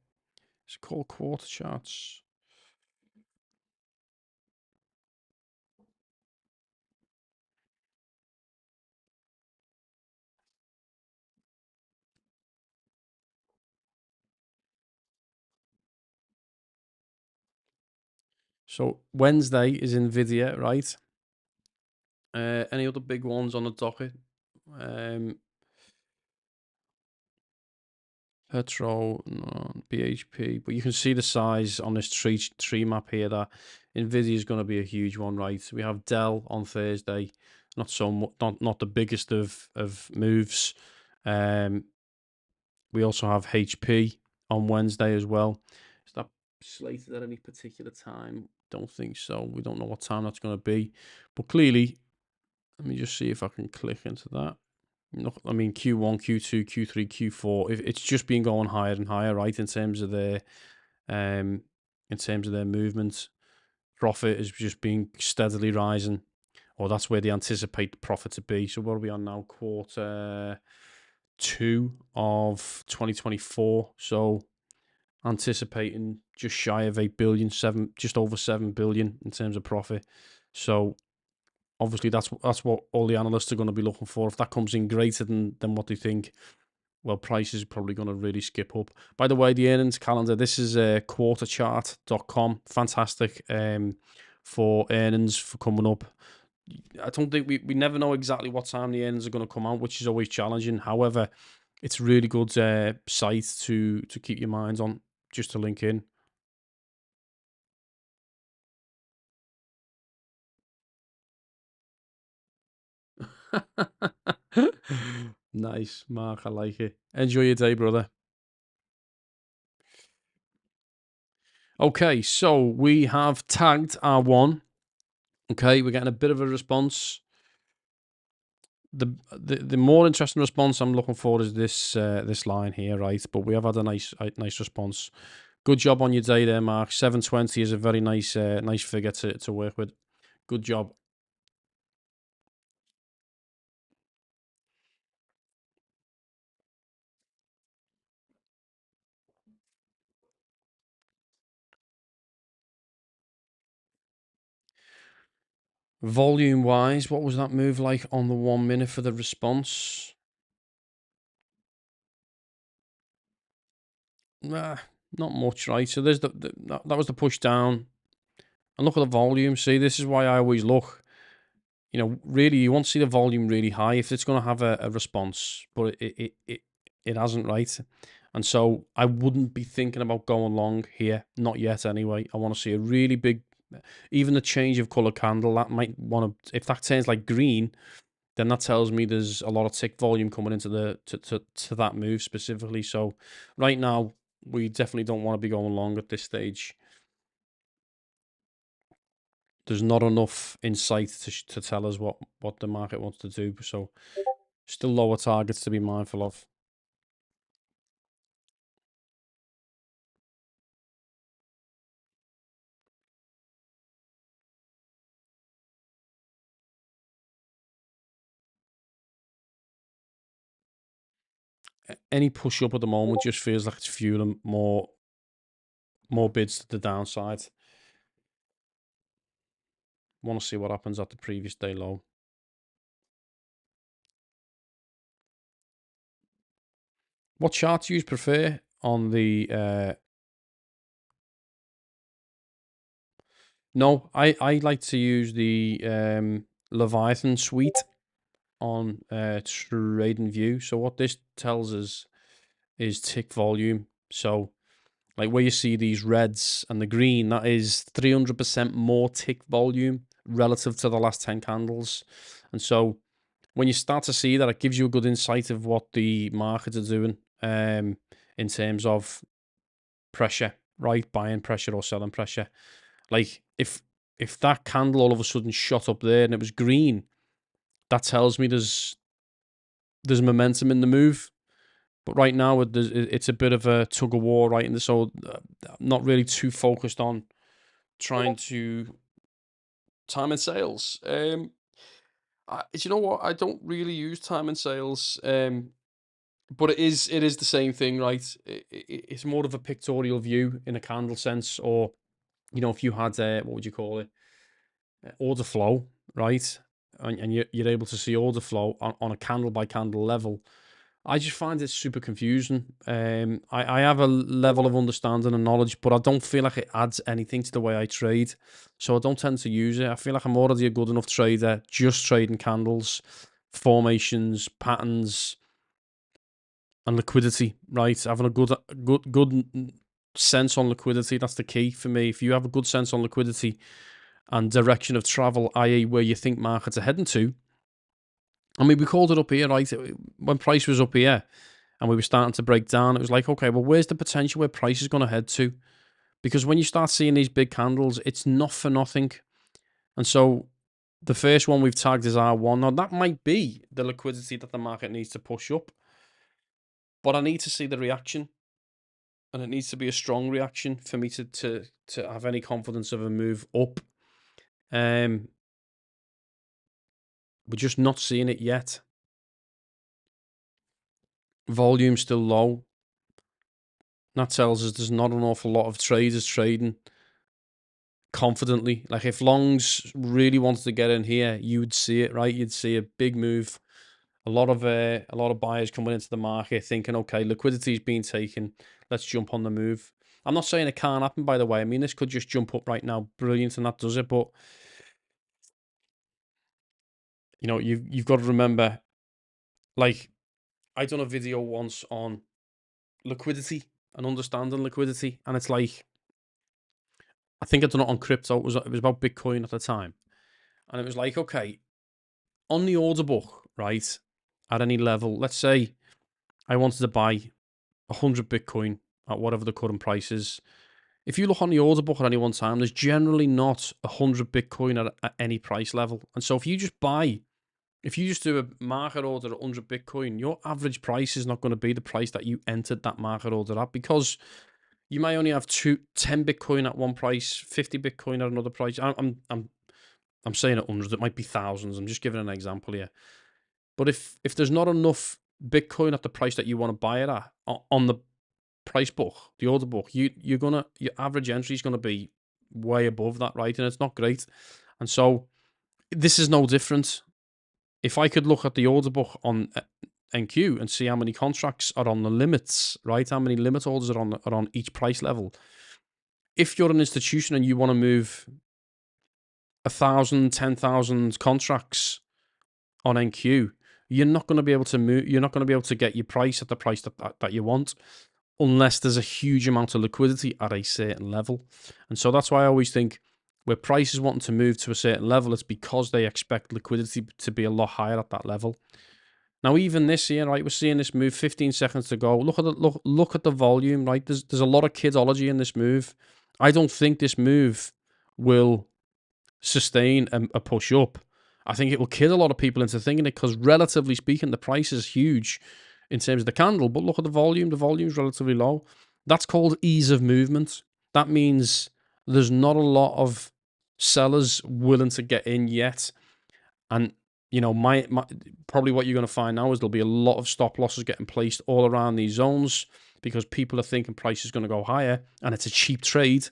S1: it's called quarter charts. So Wednesday is Nvidia, right? Any other big ones on the docket? Um, Petro, no, BHP, but you can see the size on this tree map here that Nvidia is going to be a huge one, right? We have Dell on Thursday, not so much, not the biggest of moves. Um, we also have HP on Wednesday as well. Is that slated at any particular time? Don't think so. We don't know what time that's going to be, but clearly, let me just see if I can click into that. No, I mean Q1, Q2, Q3, Q4. It's just been going higher and higher, right? In terms of their movements, profit is just being steadily rising, or that's where they anticipate the profit to be. So what are we on now? Quarter 2 of 2024. So anticipating just shy of 8 billion, just over 7 billion in terms of profit. So obviously that's what all the analysts are going to be looking for. If that comes in greater than what they think, well, price is probably going to really skip up. By the way, the earnings calendar, this is quarterchart.com. Fantastic for earnings for coming up. I don't think we never know exactly what time the earnings are going to come out, which is always challenging. However, it's a really good site to keep your minds on, just to link in. Nice, Mark. I like it. Enjoy your day, brother. Okay, so we have tagged R1. Okay, we're getting a bit of a response. The more interesting response I'm looking for is this line here, right? But we have had a nice response. Good job on your day there, Mark. 720 is a very nice nice figure to work with. Good job. Volume wise, what was that move like on the 1 minute for the response? Nah, not much, right? So there's that was the push down. And look at the volume. See, this is why I always look. Really, you want to see the volume really high if it's going to have a response, but it hasn't, right? And so I wouldn't be thinking about going long here, not yet anyway. I want to see a really big, even the change of color candle that might want to. If that turns like green, then that tells me there's a lot of tick volume coming into to that move specifically. So right now we definitely don't want to be going long at this stage. There's not enough insight to tell us what the market wants to do. So still lower targets to be mindful of. Any push up at the moment just feels like it's fueling more bids to the downside. Want to see what happens at the previous day low. What chart do you prefer on the? No, I like to use the Leviathan suite on Trading View. So what this tells us is tick volume. So like where you see these reds and the green, that is 300% more tick volume relative to the last 10 candles. And so when you start to see that, it gives you a good insight of what the markets are doing in terms of pressure, right? Buying pressure or selling pressure. Like if that candle all of a sudden shot up there and it was green, that tells me there's momentum in the move. But right now, it's a bit of a tug of war, right? And so I'm not really too focused on trying to time and sales. You know what? I don't really use time and sales, but it is the same thing, right? It's more of a pictorial view in a candle sense, or if you had what would you call it, order flow, right? And you're able to see order flow on a candle by candle level. I just find it super confusing. I have a level of understanding and knowledge, but I don't feel like it adds anything to the way I trade. So I don't tend to use it. I feel like I'm already a good enough trader, just trading candles, formations, patterns, and liquidity. Right, having a good sense on liquidity. That's the key for me. If you have a good sense on liquidity and direction of travel, i.e., where you think markets are heading to. I mean, we called it up here, right? When price was up here, and we were starting to break down, it was like, okay, well, where's the potential where price is going to head to? Because when you start seeing these big candles, it's not for nothing. And so the first one we've tagged is R1. Now, that might be the liquidity that the market needs to push up, but I need to see the reaction, and it needs to be a strong reaction for me to have any confidence of a move up. We're just not seeing it yet. Volume still low. That tells us there's not an awful lot of traders trading confidently. Like if longs really wanted to get in here, you would see it, right? You'd see a big move. A lot of buyers coming into the market thinking, okay, liquidity's being taken. Let's jump on the move. I'm not saying it can't happen, by the way. I mean, this could just jump up right now, brilliant, and that does it. But you've got to remember, like I done a video once on liquidity and understanding liquidity, and it's like I think I done it on crypto. It was about Bitcoin at the time, and it was like, okay, on the order book, right, at any level, let's say I wanted to buy 100 Bitcoin at whatever the current price is. If you look on the order book at any one time, there's generally not 100 Bitcoin at any price level. And so if you just do a market order at 100 Bitcoin, your average price is not going to be the price that you entered that market order at, because you may only have 10 Bitcoin at one price, 50 Bitcoin at another price. I'm saying at hundreds, it might be thousands. I'm just giving an example here. But if there's not enough Bitcoin at the price that you want to buy it at on the price book, the order book, your average entry is gonna be way above that, right? And it's not great. And so This is no different. If I could look at the order book on NQ and see how many contracts are on the limits, right? How many limit orders are on each price level. If you're an institution and you want to move 1,000, 10,000 contracts on NQ, you're not going to be able to move. You're not going to be able to get your price at the price that you want, unless there's a huge amount of liquidity at a certain level. And so that's why I always think where prices wanting to move to a certain level, it's because they expect liquidity to be a lot higher at that level. Now, even this year, right, we're seeing this move. 15 seconds to go. Look at the volume, right? There's a lot of kidology in this move. I don't think this move will sustain a push up. I think it will kid a lot of people into thinking it because, relatively speaking, the price is huge in terms of the candle. But look at the volume. The volume is relatively low. That's called ease of movement. That means there's not a lot of sellers willing to get in yet. And my probably what you're going to find now is there'll be a lot of stop losses getting placed all around these zones because people are thinking price is going to go higher and it's a cheap trade.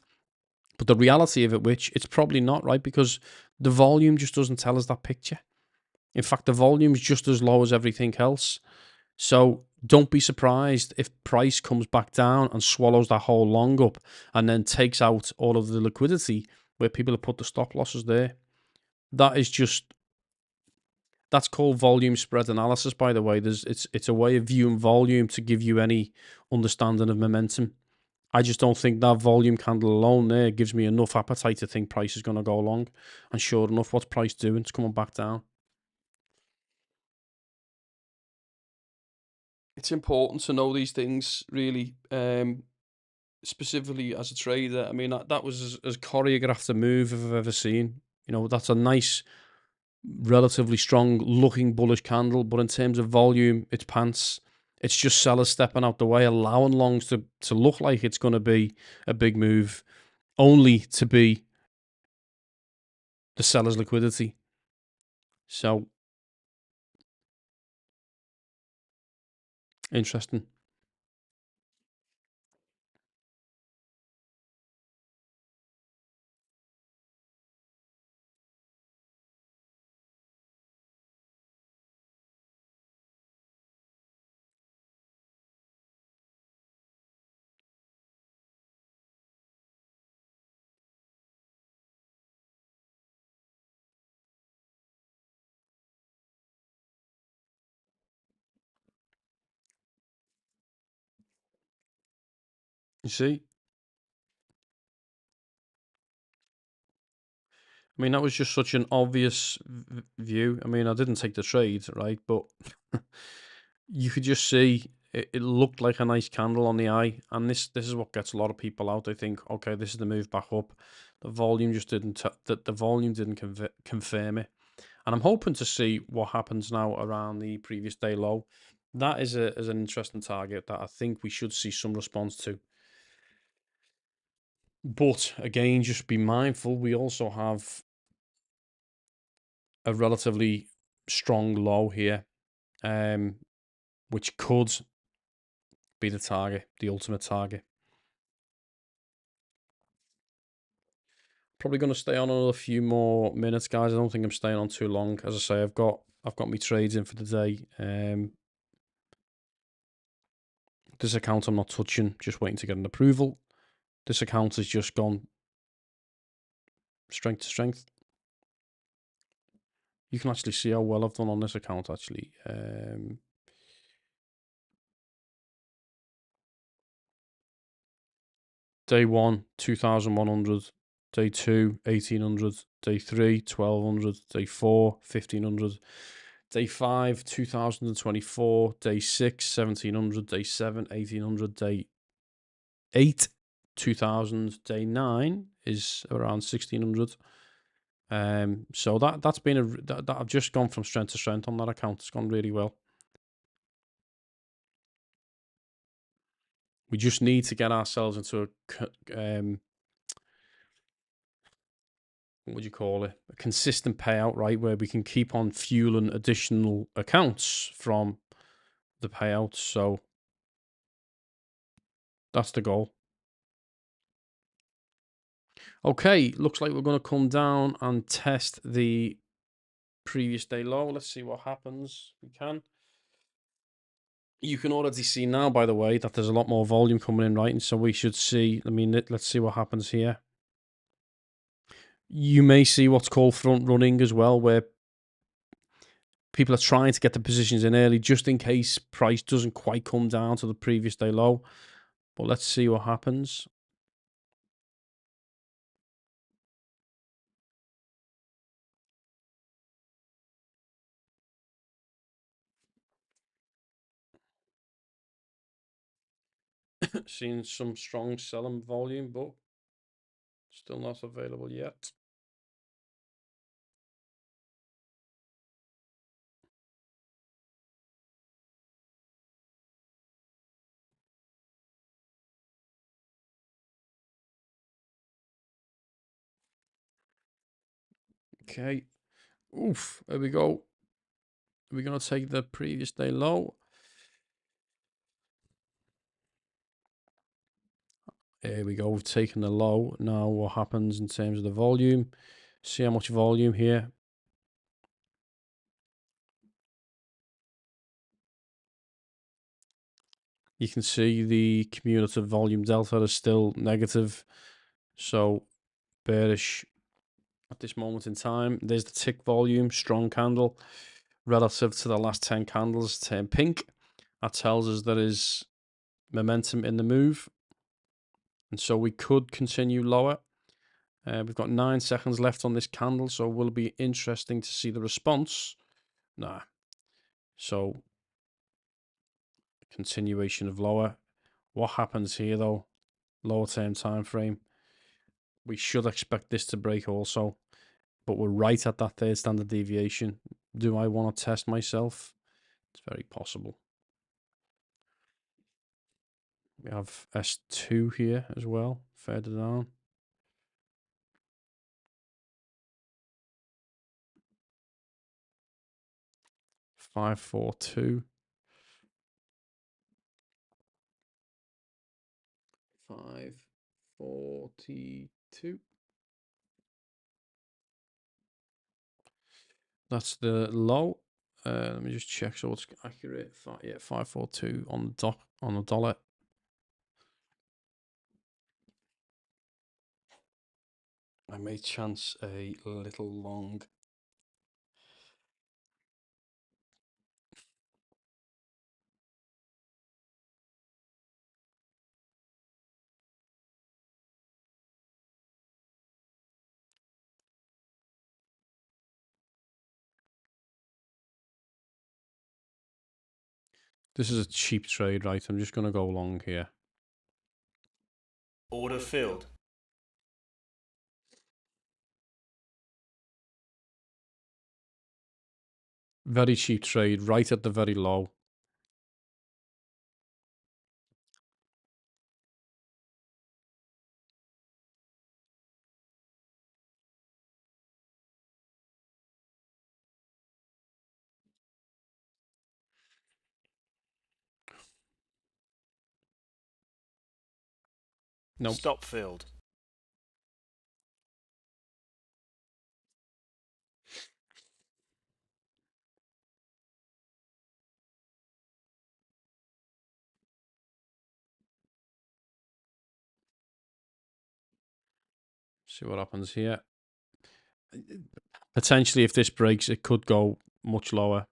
S1: But the reality of it, which it's probably not, right? Because the volume just doesn't tell us that picture. In fact, the volume is just as low as everything else. So don't be surprised if price comes back down and swallows that whole long up and then takes out all of the liquidity where people have put the stop losses there. That's called volume spread analysis, by the way. It's a way of viewing volume to give you any understanding of momentum. I just don't think that volume candle alone there gives me enough appetite to think price is going to go long. And sure enough, what's price doing? It's coming back down. It's important to know these things, really, specifically as a trader. I mean, that was as choreographed a move I've ever seen. That's a nice, relatively strong looking bullish candle, but in terms of volume, it's pants. It's just sellers stepping out the way, allowing longs to look like it's going to be a big move, only to be the seller's liquidity. So, interesting. You see? I mean, that was just such an obvious view. I mean, I didn't take the trade, right? But you could just see it looked like a nice candle on the eye, and this is what gets a lot of people out. They think, okay, this is the move back up. The volume just didn't the volume didn't confirm it, and I'm hoping to see what happens now around the previous day low. That is an interesting target that I think we should see some response to. But again, just be mindful. We also have a relatively strong low here, which could be the target, the ultimate target. Probably going to stay on another few more minutes, guys. I don't think I'm staying on too long. As I say, I've got my trades in for the day. This account I'm not touching, just waiting to get an approval. This account has just gone strength to strength. You can actually see how well I've done on this account, actually. Day 1, 2,100. Day 2, 1,800. Day 3, 1,200. Day 4, 1,500. Day 5, 2,024. Day 6, 1,700. Day 7, 1,800. Day 8, 2,000. Day 9 is around 1,600. So that's been that I've just gone from strength to strength on that account. It's gone really well. We just need to get ourselves into what would you call it? A consistent payout, right? Where we can keep on fueling additional accounts from the payouts. So that's the goal. Okay, looks like we're going to come down and test the previous day low. Let's see what happens. We can. You can already see now, by the way, that there's a lot more volume coming in, right? And so we should see, let's see what happens here. You may see what's called front running as well, where people are trying to get the positions in early just in case price doesn't quite come down to the previous day low. But let's see what happens. Seeing some strong selling volume, but still not available yet. Okay. Oof. There we go. We're going to take the previous day low. Here we go. We've taken the low. Now what happens in terms of the volume? See how much volume here. You can see the cumulative volume delta is still negative. So bearish at this moment in time. There's the tick volume, strong candle relative to the last 10 candles turn pink. That tells us there is momentum in the move. And so we could continue lower. We've got 9 seconds left on this candle, so it will be interesting to see the response. Nah. So continuation of lower. What happens here though? Lower term time frame. We should expect this to break also, but we're right at that third standard deviation. Do I want to test myself? It's very possible. We have S2 here as well, further down. Five, 4, 2. 542. That's the low. Let me just check so it's accurate. Yeah, 542 on the dollar. I may chance a little long. This is a cheap trade, right? I'm just going to go long here.
S2: Order filled.
S1: Very cheap trade, right at the very low. Nope.
S2: Stop filled.
S1: See what happens here. Potentially, if this breaks, it could go much lower.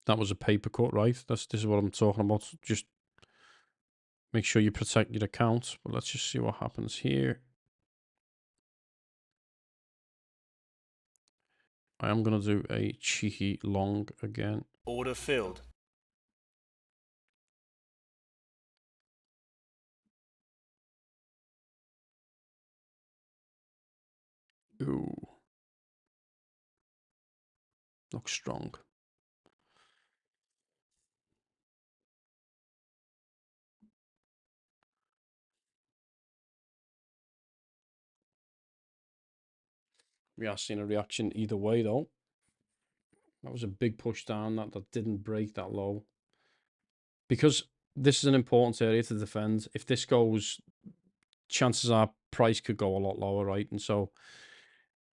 S1: That was a paper cut, right? This is what I'm talking about. Just make sure you protect your account. But let's just see what happens here. I am going to do a cheeky long again.
S2: Order filled.
S1: Ooh. Looks strong. We are seeing a reaction either way, though. That was a big push down. That didn't break that low. Because this is an important area to defend. If this goes, chances are price could go a lot lower, right? And so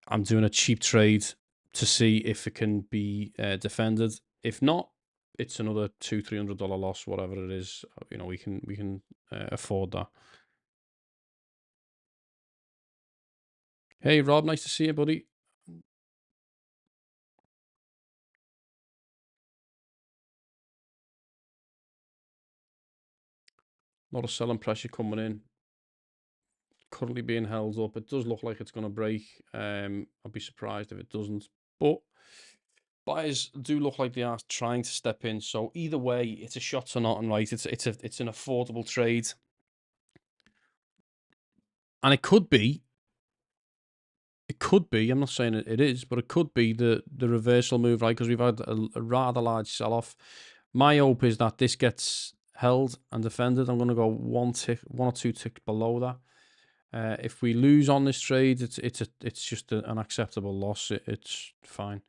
S1: I'm doing a cheap trade to see if it can be defended. If not, it's another $200-300 loss, whatever it is. You know, we can afford that. Hey Rob, nice to see you, buddy. A lot of selling pressure coming in. Currently being held up. It does look like it's going to break. I'd be surprised if it doesn't. But buyers do look like they are trying to step in. So either way, it's a shot to nothing, right? It's an affordable trade, and it could be. It could be. I'm not saying it is, but it could be the reversal move, right? Because we've had a rather large sell off. My hope is that this gets held and defended. I'm going to go one or two ticks below that. If we lose on this trade, it's just an acceptable loss. It's fine.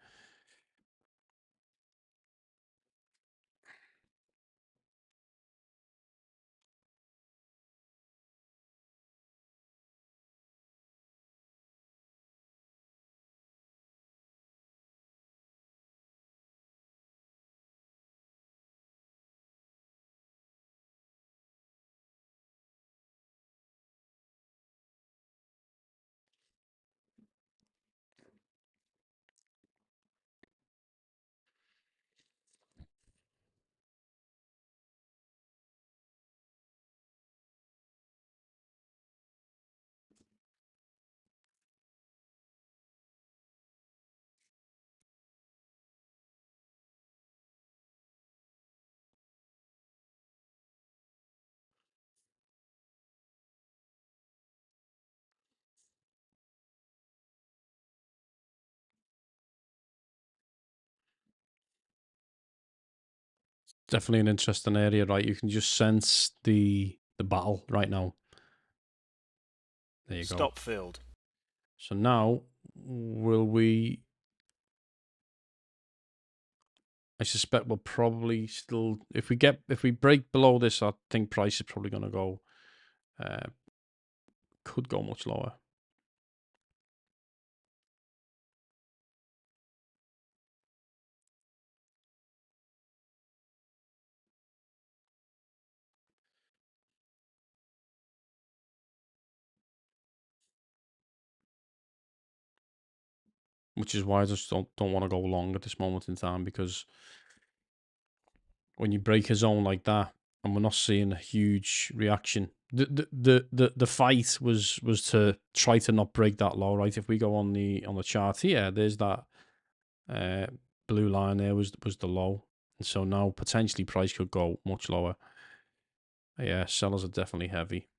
S1: Definitely an interesting area, right? You can just sense the battle right now. There you go.
S2: Stop filled.
S1: So now, will we? I suspect we'll probably still, if we break below this, I think price is probably going to go, could go much lower. Which is why I just don't want to go long at this moment in time, because when you break a zone like that and we're not seeing a huge reaction, the fight was to try to not break that low, right? If we go on the chart here, there's that blue line there was the low, and so now potentially price could go much lower. Yeah, sellers are definitely heavy.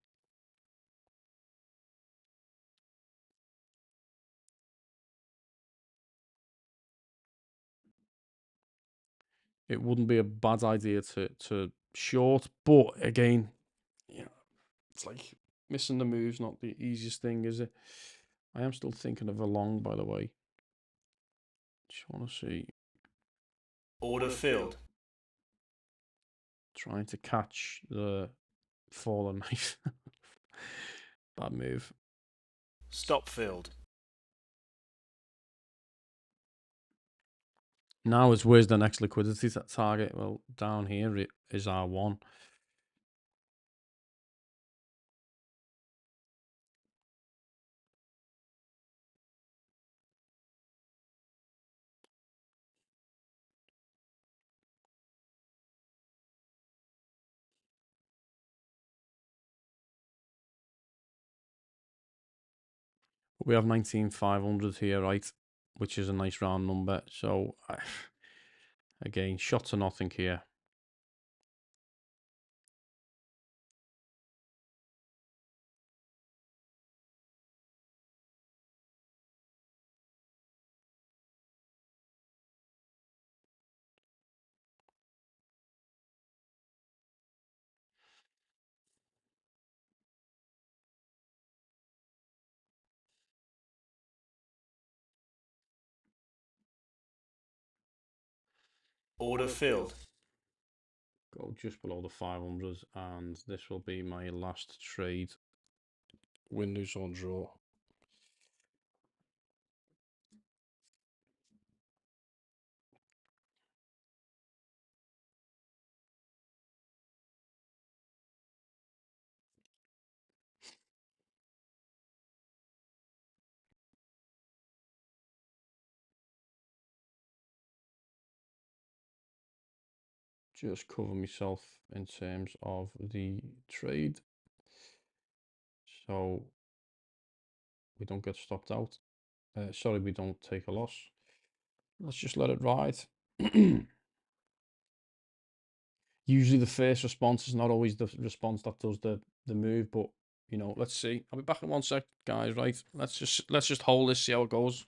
S1: It wouldn't be a bad idea to short, but again, yeah, it's like missing the move's not the easiest thing, is it? I am still thinking of a long, by the way. Just want to see.
S2: Order filled.
S1: Trying to catch the fallen knife. Bad move.
S2: Stop filled.
S1: Now is where's the next liquidity target? Well, down here it is R1. We have 19,500 here, right? Which is a nice round number. So, again, shot to nothing here.
S2: Order filled.
S1: Go just below the 500, and this will be my last trade. Windows on draw. Just cover myself in terms of the trade, so we don't get stopped out. Sorry, we don't take a loss. Let's just let it ride. Usually the first response is not always the response that does the move, but you know, let's see. I'll be back in 1 sec, guys. Right, let's just hold this, see how it goes.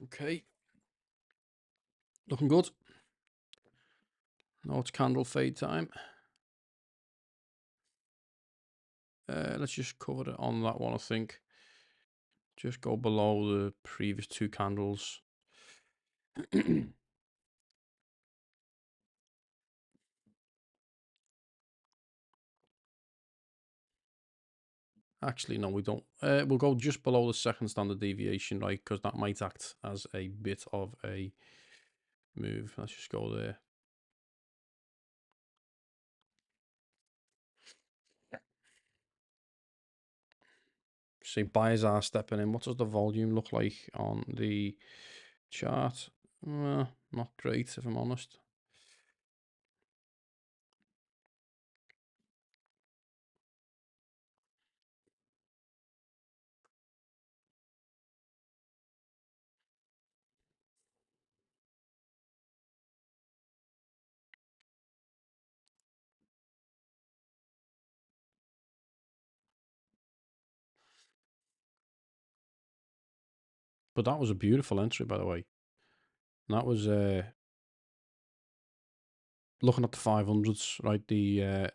S1: Okay, looking good. Now it's candle fade time. Let's just cover it on that one, I think. Just go below the previous 2 candles. Actually, no, we don't. We'll go just below the second standard deviation, right? Because that might act as a bit of a move. Let's just go there. See, buyers are stepping in. What does the volume look like on the chart? Not great, if I'm honest. But that was a beautiful entry, by the way. And that was looking at the 500s, right? The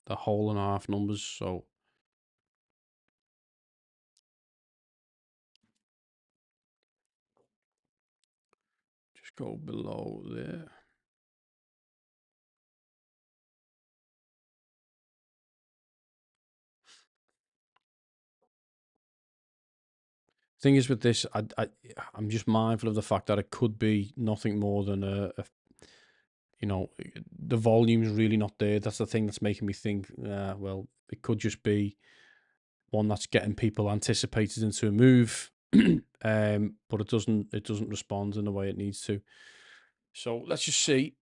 S1: whole and a half numbers. So just go below there. Thing is with this, I'm just mindful of the fact that it could be nothing more than you know, the volume's really not there. That's the thing that's making me think, well, it could just be one that's getting people anticipated into a move, but it doesn't respond in the way it needs to. So let's just see.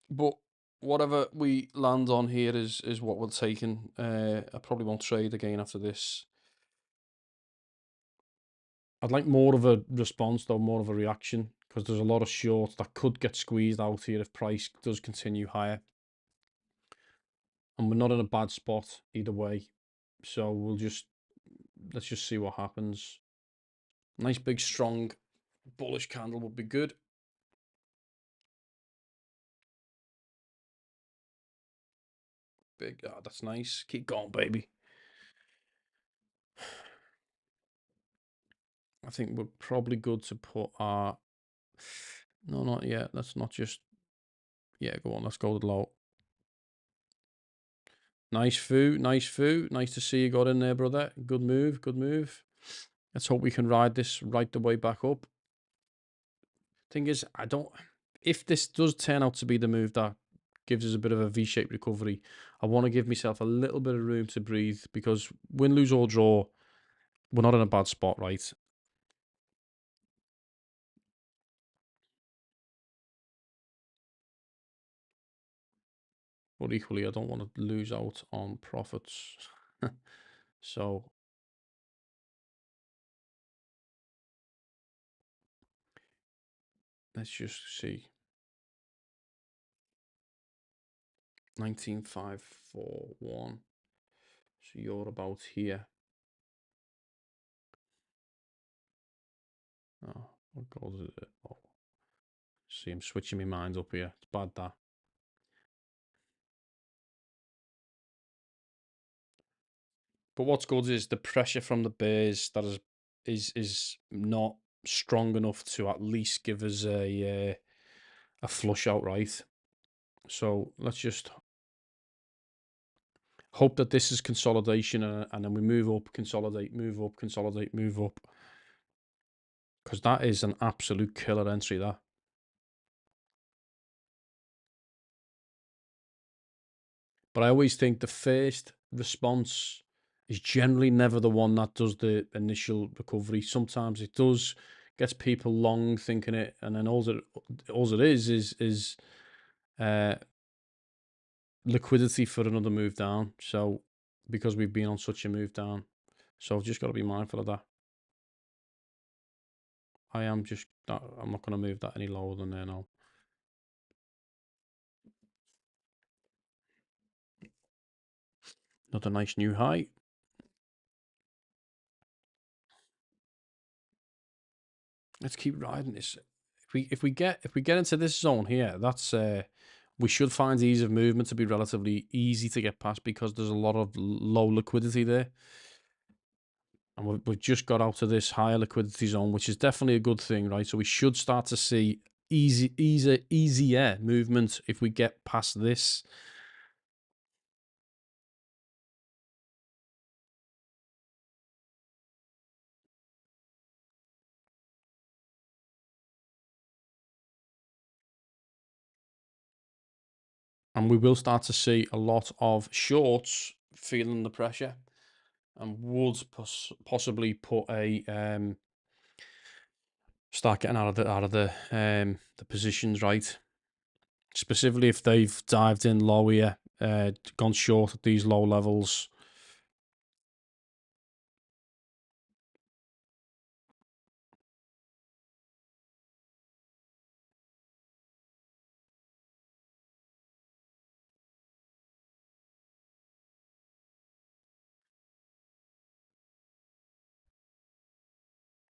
S1: But whatever we land on here is what we're taking. I probably won't trade again after this. I'd like more of a response, though, more of a reaction, because there's a lot of shorts that could get squeezed out here if price does continue higher. And we're not in a bad spot either way. So let's just see what happens. Nice big strong bullish candle would be good. Big, that's nice. Keep going, baby. I think we're probably good to put our... No, not yet. Let's not just... Yeah, go on. Let's go to the low. Nice foo. Nice foo. Nice to see you got in there, brother. Good move. Good move. Let's hope we can ride this right the way back up. Thing is, I don't... If this does turn out to be the move that gives us a bit of a V-shaped recovery, I want to give myself a little bit of room to breathe, because win, lose or draw, we're not in a bad spot, right? But equally, I don't want to lose out on profits. So let's just see. 19541. So you're about here. Oh, what goes is it? Oh, see, I'm switching my mind up here. It's bad, that. But what's good is the pressure from the Bears that is not strong enough to at least give us a flush outright. So let's just hope that this is consolidation, and then we move up, consolidate, move up, consolidate, move up. Because that is an absolute killer entry, that. But I always think the first response is generally never the one that does the initial recovery. Sometimes it does, gets people long thinking it, and then all it is liquidity for another move down. So because we've been on such a move down, so I've just got to be mindful of that. I'm not going to move that any lower than there now. Another nice new high. Let's keep riding this. If we get into this zone here, that's we should find ease of movement to be relatively easy to get past, because there's a lot of low liquidity there, and we've just got out of this higher liquidity zone, which is definitely a good thing, right? So we should start to see easier movement if we get past this. And we will start to see a lot of shorts feeling the pressure, and would possibly put a start getting out of the positions, right. Specifically if they've dived in low here, gone short at these low levels.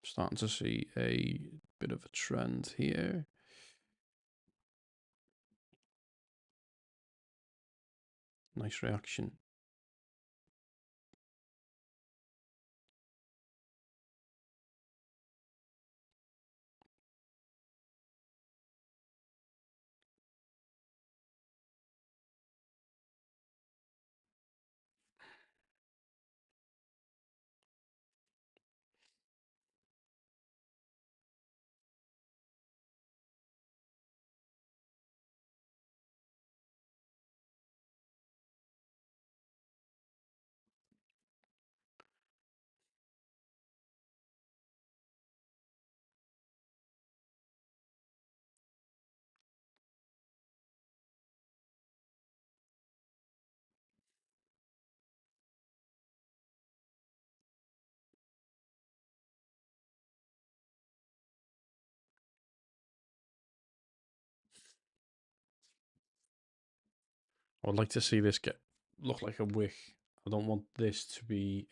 S1: Starting to see a bit of a trend here. Nice reaction. I would like to see this look like a wick. I don't want this to be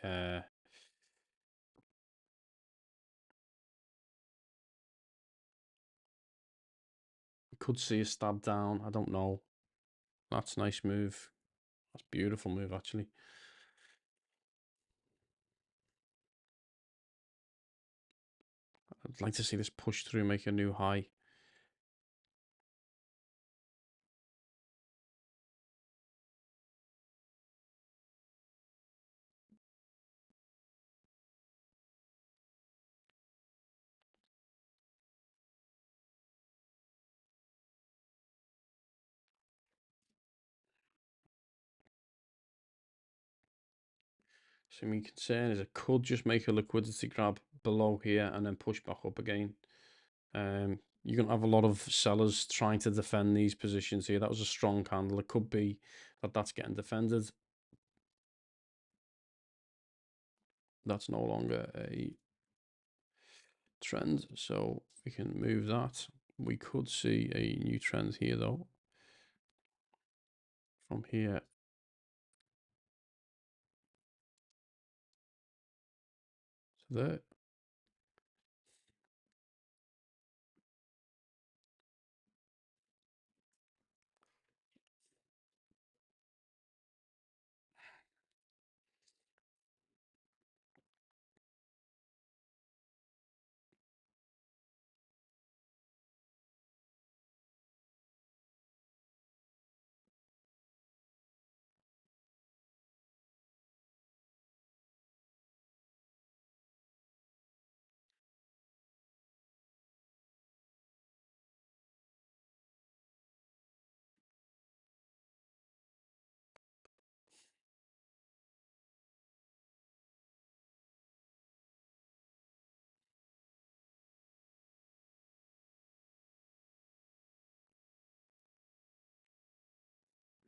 S1: could see a stab down. I don't know. That's a nice move. That's a beautiful move, actually. I'd like to see this push through, make a new high. So my concern is it could just make a liquidity grab below here and then push back up again. You're going to have a lot of sellers trying to defend these positions here. That was a strong candle. It could be that that's getting defended. That's no longer a trend, so we can move that. We could see a new trend here though. From here to there.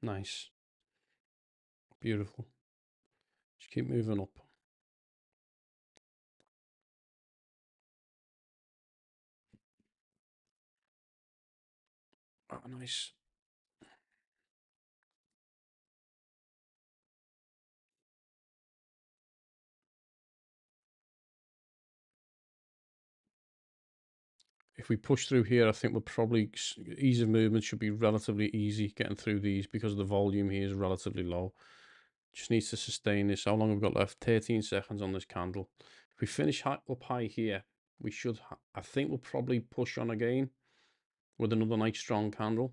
S1: Nice. Beautiful. Just keep moving up. Oh, nice. If we push through here, I think we'll probably, ease of movement should be relatively easy getting through these because the volume here is relatively low. Just needs to sustain this. How long have we got left? 13 seconds on this candle. If we finish up high here, we should, I think we'll probably push on again with another nice strong candle.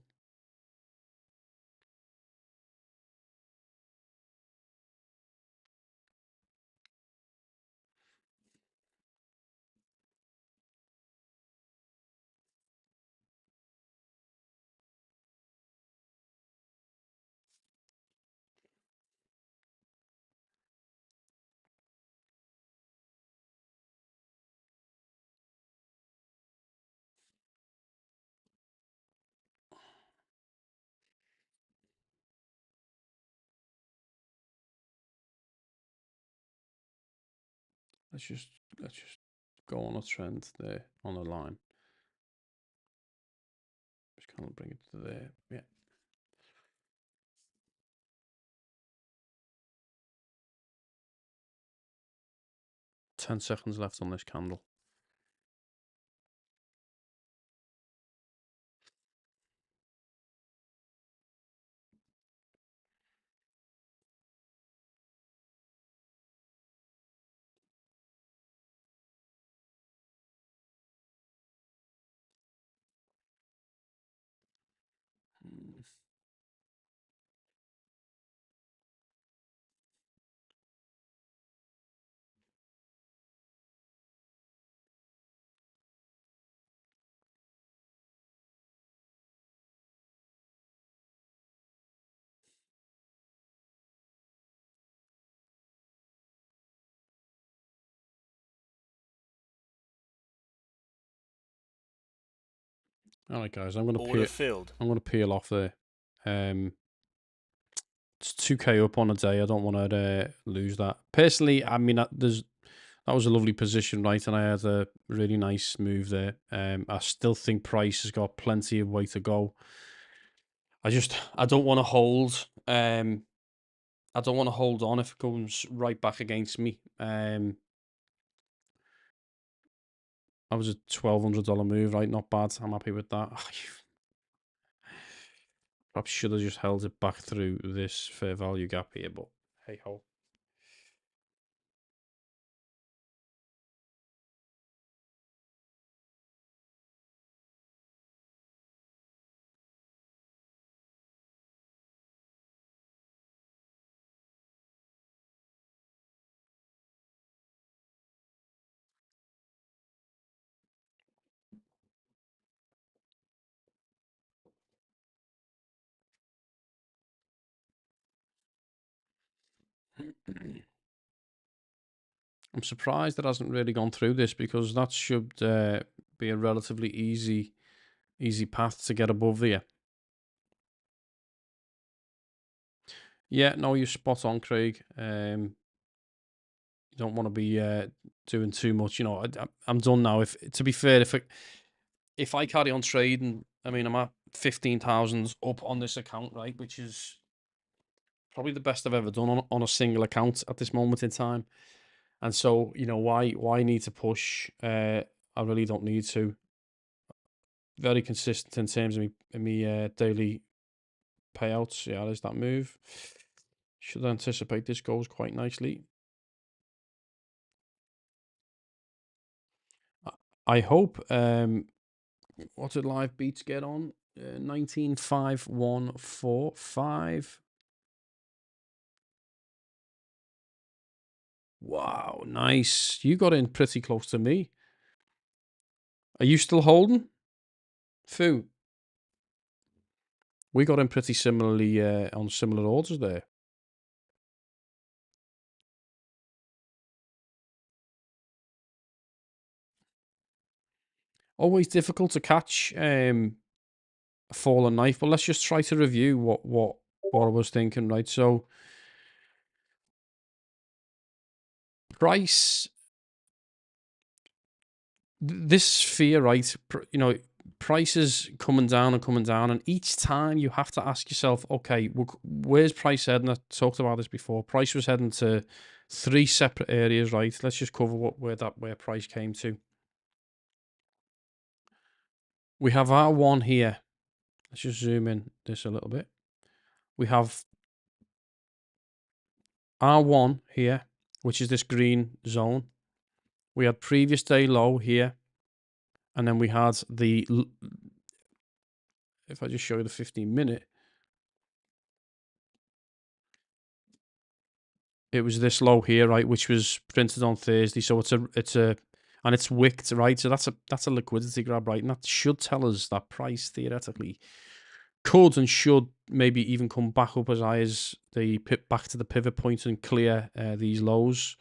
S1: Let's just go on a trend there on a line. Just kind of bring it to there. Yeah. 10 seconds left on this candle. All right, guys, I'm gonna peel off there. It's 2k up on a day. I don't want to lose that. Personally, I mean, that was a lovely position, right? And I had a really nice move there. I still think price has got plenty of way to go. I don't want to hold. I don't want to hold on if it comes right back against me. That was a $1,200 move, right? Not bad. I'm happy with that. Perhaps should have just held it back through this fair value gap here, but hey ho. I'm surprised it hasn't really gone through this, because that should be a relatively easy path to get above there. Yeah, no, you're spot on, Craig. You don't want to be doing too much. You know, I'm done now. If to be fair, if I carry on trading, I mean, I'm at 15,000 up on this account, right, which is probably the best I've ever done on a single account at this moment in time. And so, you know, why need to push? I really don't need to. Very consistent in terms of me daily payouts. Yeah, there's that move. Should anticipate this goes quite nicely. I hope. What did live beats get on? 195145. Wow, nice. You got in pretty close to me. Are you still holding? Foo. We got in pretty similarly on similar orders there. Always difficult to catch a fallen knife, but let's just try to review what I was thinking, right? So price, this fear, right? You know, prices coming down and coming down, and each time you have to ask yourself, okay, where's price heading? I talked about this before. Price was heading to 3 separate areas, right? Let's just cover where price came to. We have R1 here. Let's just zoom in this a little bit. We have R1 here, which is this green zone. We had previous day low here, and then we had if I just show you the 15-minute, it was this low here, right, which was printed on Thursday. So it's and it's wicked, right? So that's a liquidity grab, right? And that should tell us that price theoretically could and should maybe even come back up as high as the back to the pivot point and clear these lows,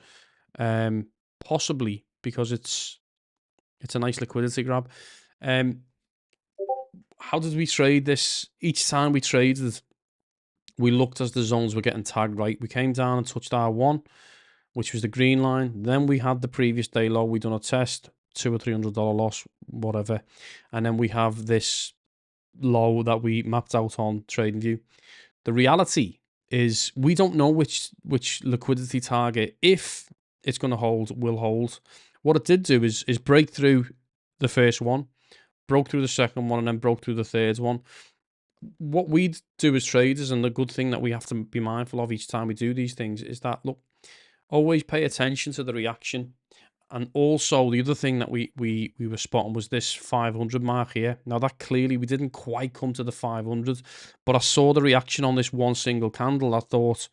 S1: possibly because it's a nice liquidity grab. How did we trade this? Each time we traded, we looked as the zones were getting tagged, right? We came down and touched R1, which was the green line. Then we had the previous day low. We done a test, $200 or $300 loss, whatever. And then we have this low that we mapped out on TradingView. The reality is we don't know which liquidity target, if it's going to hold, will hold. What it did do is break through the first one, broke through the second one, and then broke through the third one. What we do as traders, and the good thing that we have to be mindful of each time we do these things, is that, look, always pay attention to the reaction. And also the other thing that we were spotting was this 500 mark here. Now that clearly we didn't quite come to the 500, but I saw the reaction on this one single candle. I thought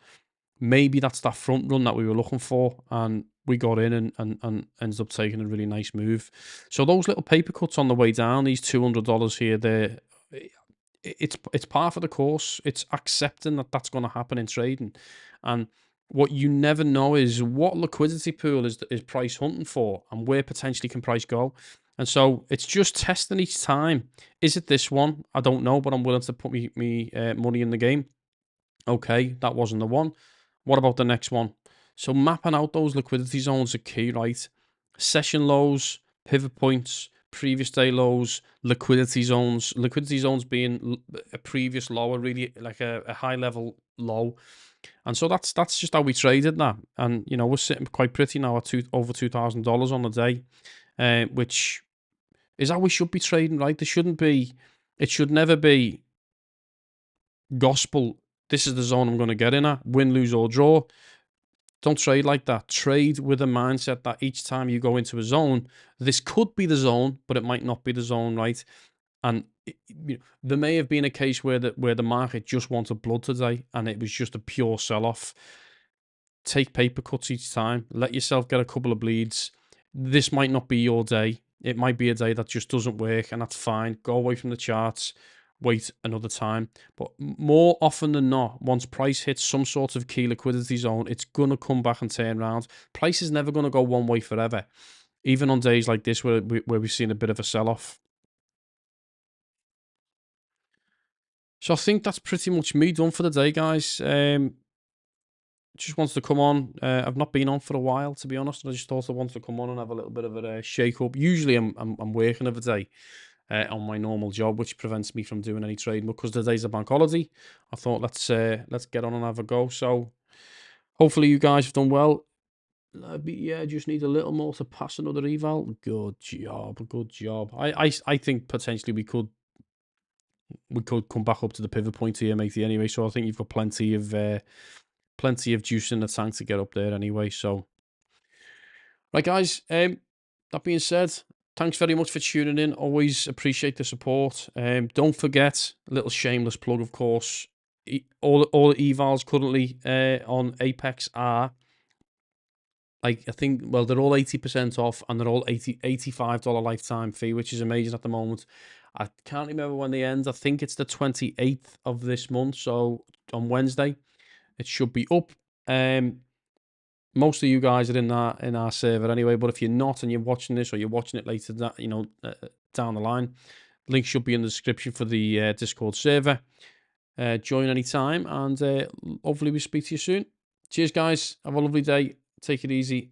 S1: maybe that's that front run that we were looking for, and we got in and ended up taking a really nice move. So those little paper cuts on the way down, these $200 here, it's par for the course. It's accepting that that's going to happen in trading. And what you never know is what liquidity pool is price hunting for, and where potentially can price go. And so it's just testing each time. Is it this one? I don't know, but I'm willing to put me money in the game. Okay, that wasn't the one. What about the next one? So mapping out those liquidity zones are key, right? Session lows, pivot points, previous day lows, liquidity zones. Liquidity zones being a previous low, really like a high level low. And so that's just how we traded that. And you know, we're sitting quite pretty now at over $2,000 on the day, which is how we should be trading, right? It should never be gospel. This is the zone I'm going to get in at, win, lose or draw. Don't trade like that. Trade with a mindset that each time you go into a zone, this could be the zone, but it might not be the zone, right? And there may have been a case where the market just wanted blood today, and it was just a pure sell-off. Take paper cuts each time. Let yourself get a couple of bleeds. This might not be your day. It might be a day that just doesn't work, and that's fine. Go away from the charts. wait another time. But more often than not, once price hits some sort of key liquidity zone, it's going to come back and turn around. Price is never going to go one way forever, even on days like this where we've seen a bit of a sell-off. So I think that's pretty much me done for the day, guys. Just wanted to come on. I've not been on for a while, to be honest. I just thought I wanted to come on and have a little bit of a shake up. Usually, I'm working every day on my normal job, which prevents me from doing any trading. But because today's a bank holiday, I thought let's get on and have a go. So hopefully you guys have done well. Yeah, just need a little more to pass another eval. Good job, good job. I think potentially we could come back up to the pivot point here, matey. Anyway, so I think you've got plenty of juice in the tank to get up there anyway. So, right, guys. That being said, thanks very much for tuning in. Always appreciate the support. Don't forget, a little shameless plug, of course. All the evals currently on Apex are, like, I think, well, they're all 80% off, and they're all $85 lifetime fee, which is amazing at the moment. I can't remember when they end. I think it's the 28th of this month, so on Wednesday it should be up. Most of you guys are in our server anyway, but if you're not and you're watching this, or you're watching it later, down the line, link should be in the description for the Discord server. Join anytime, and hopefully we speak to you soon. Cheers, guys. Have a lovely day. Take it easy.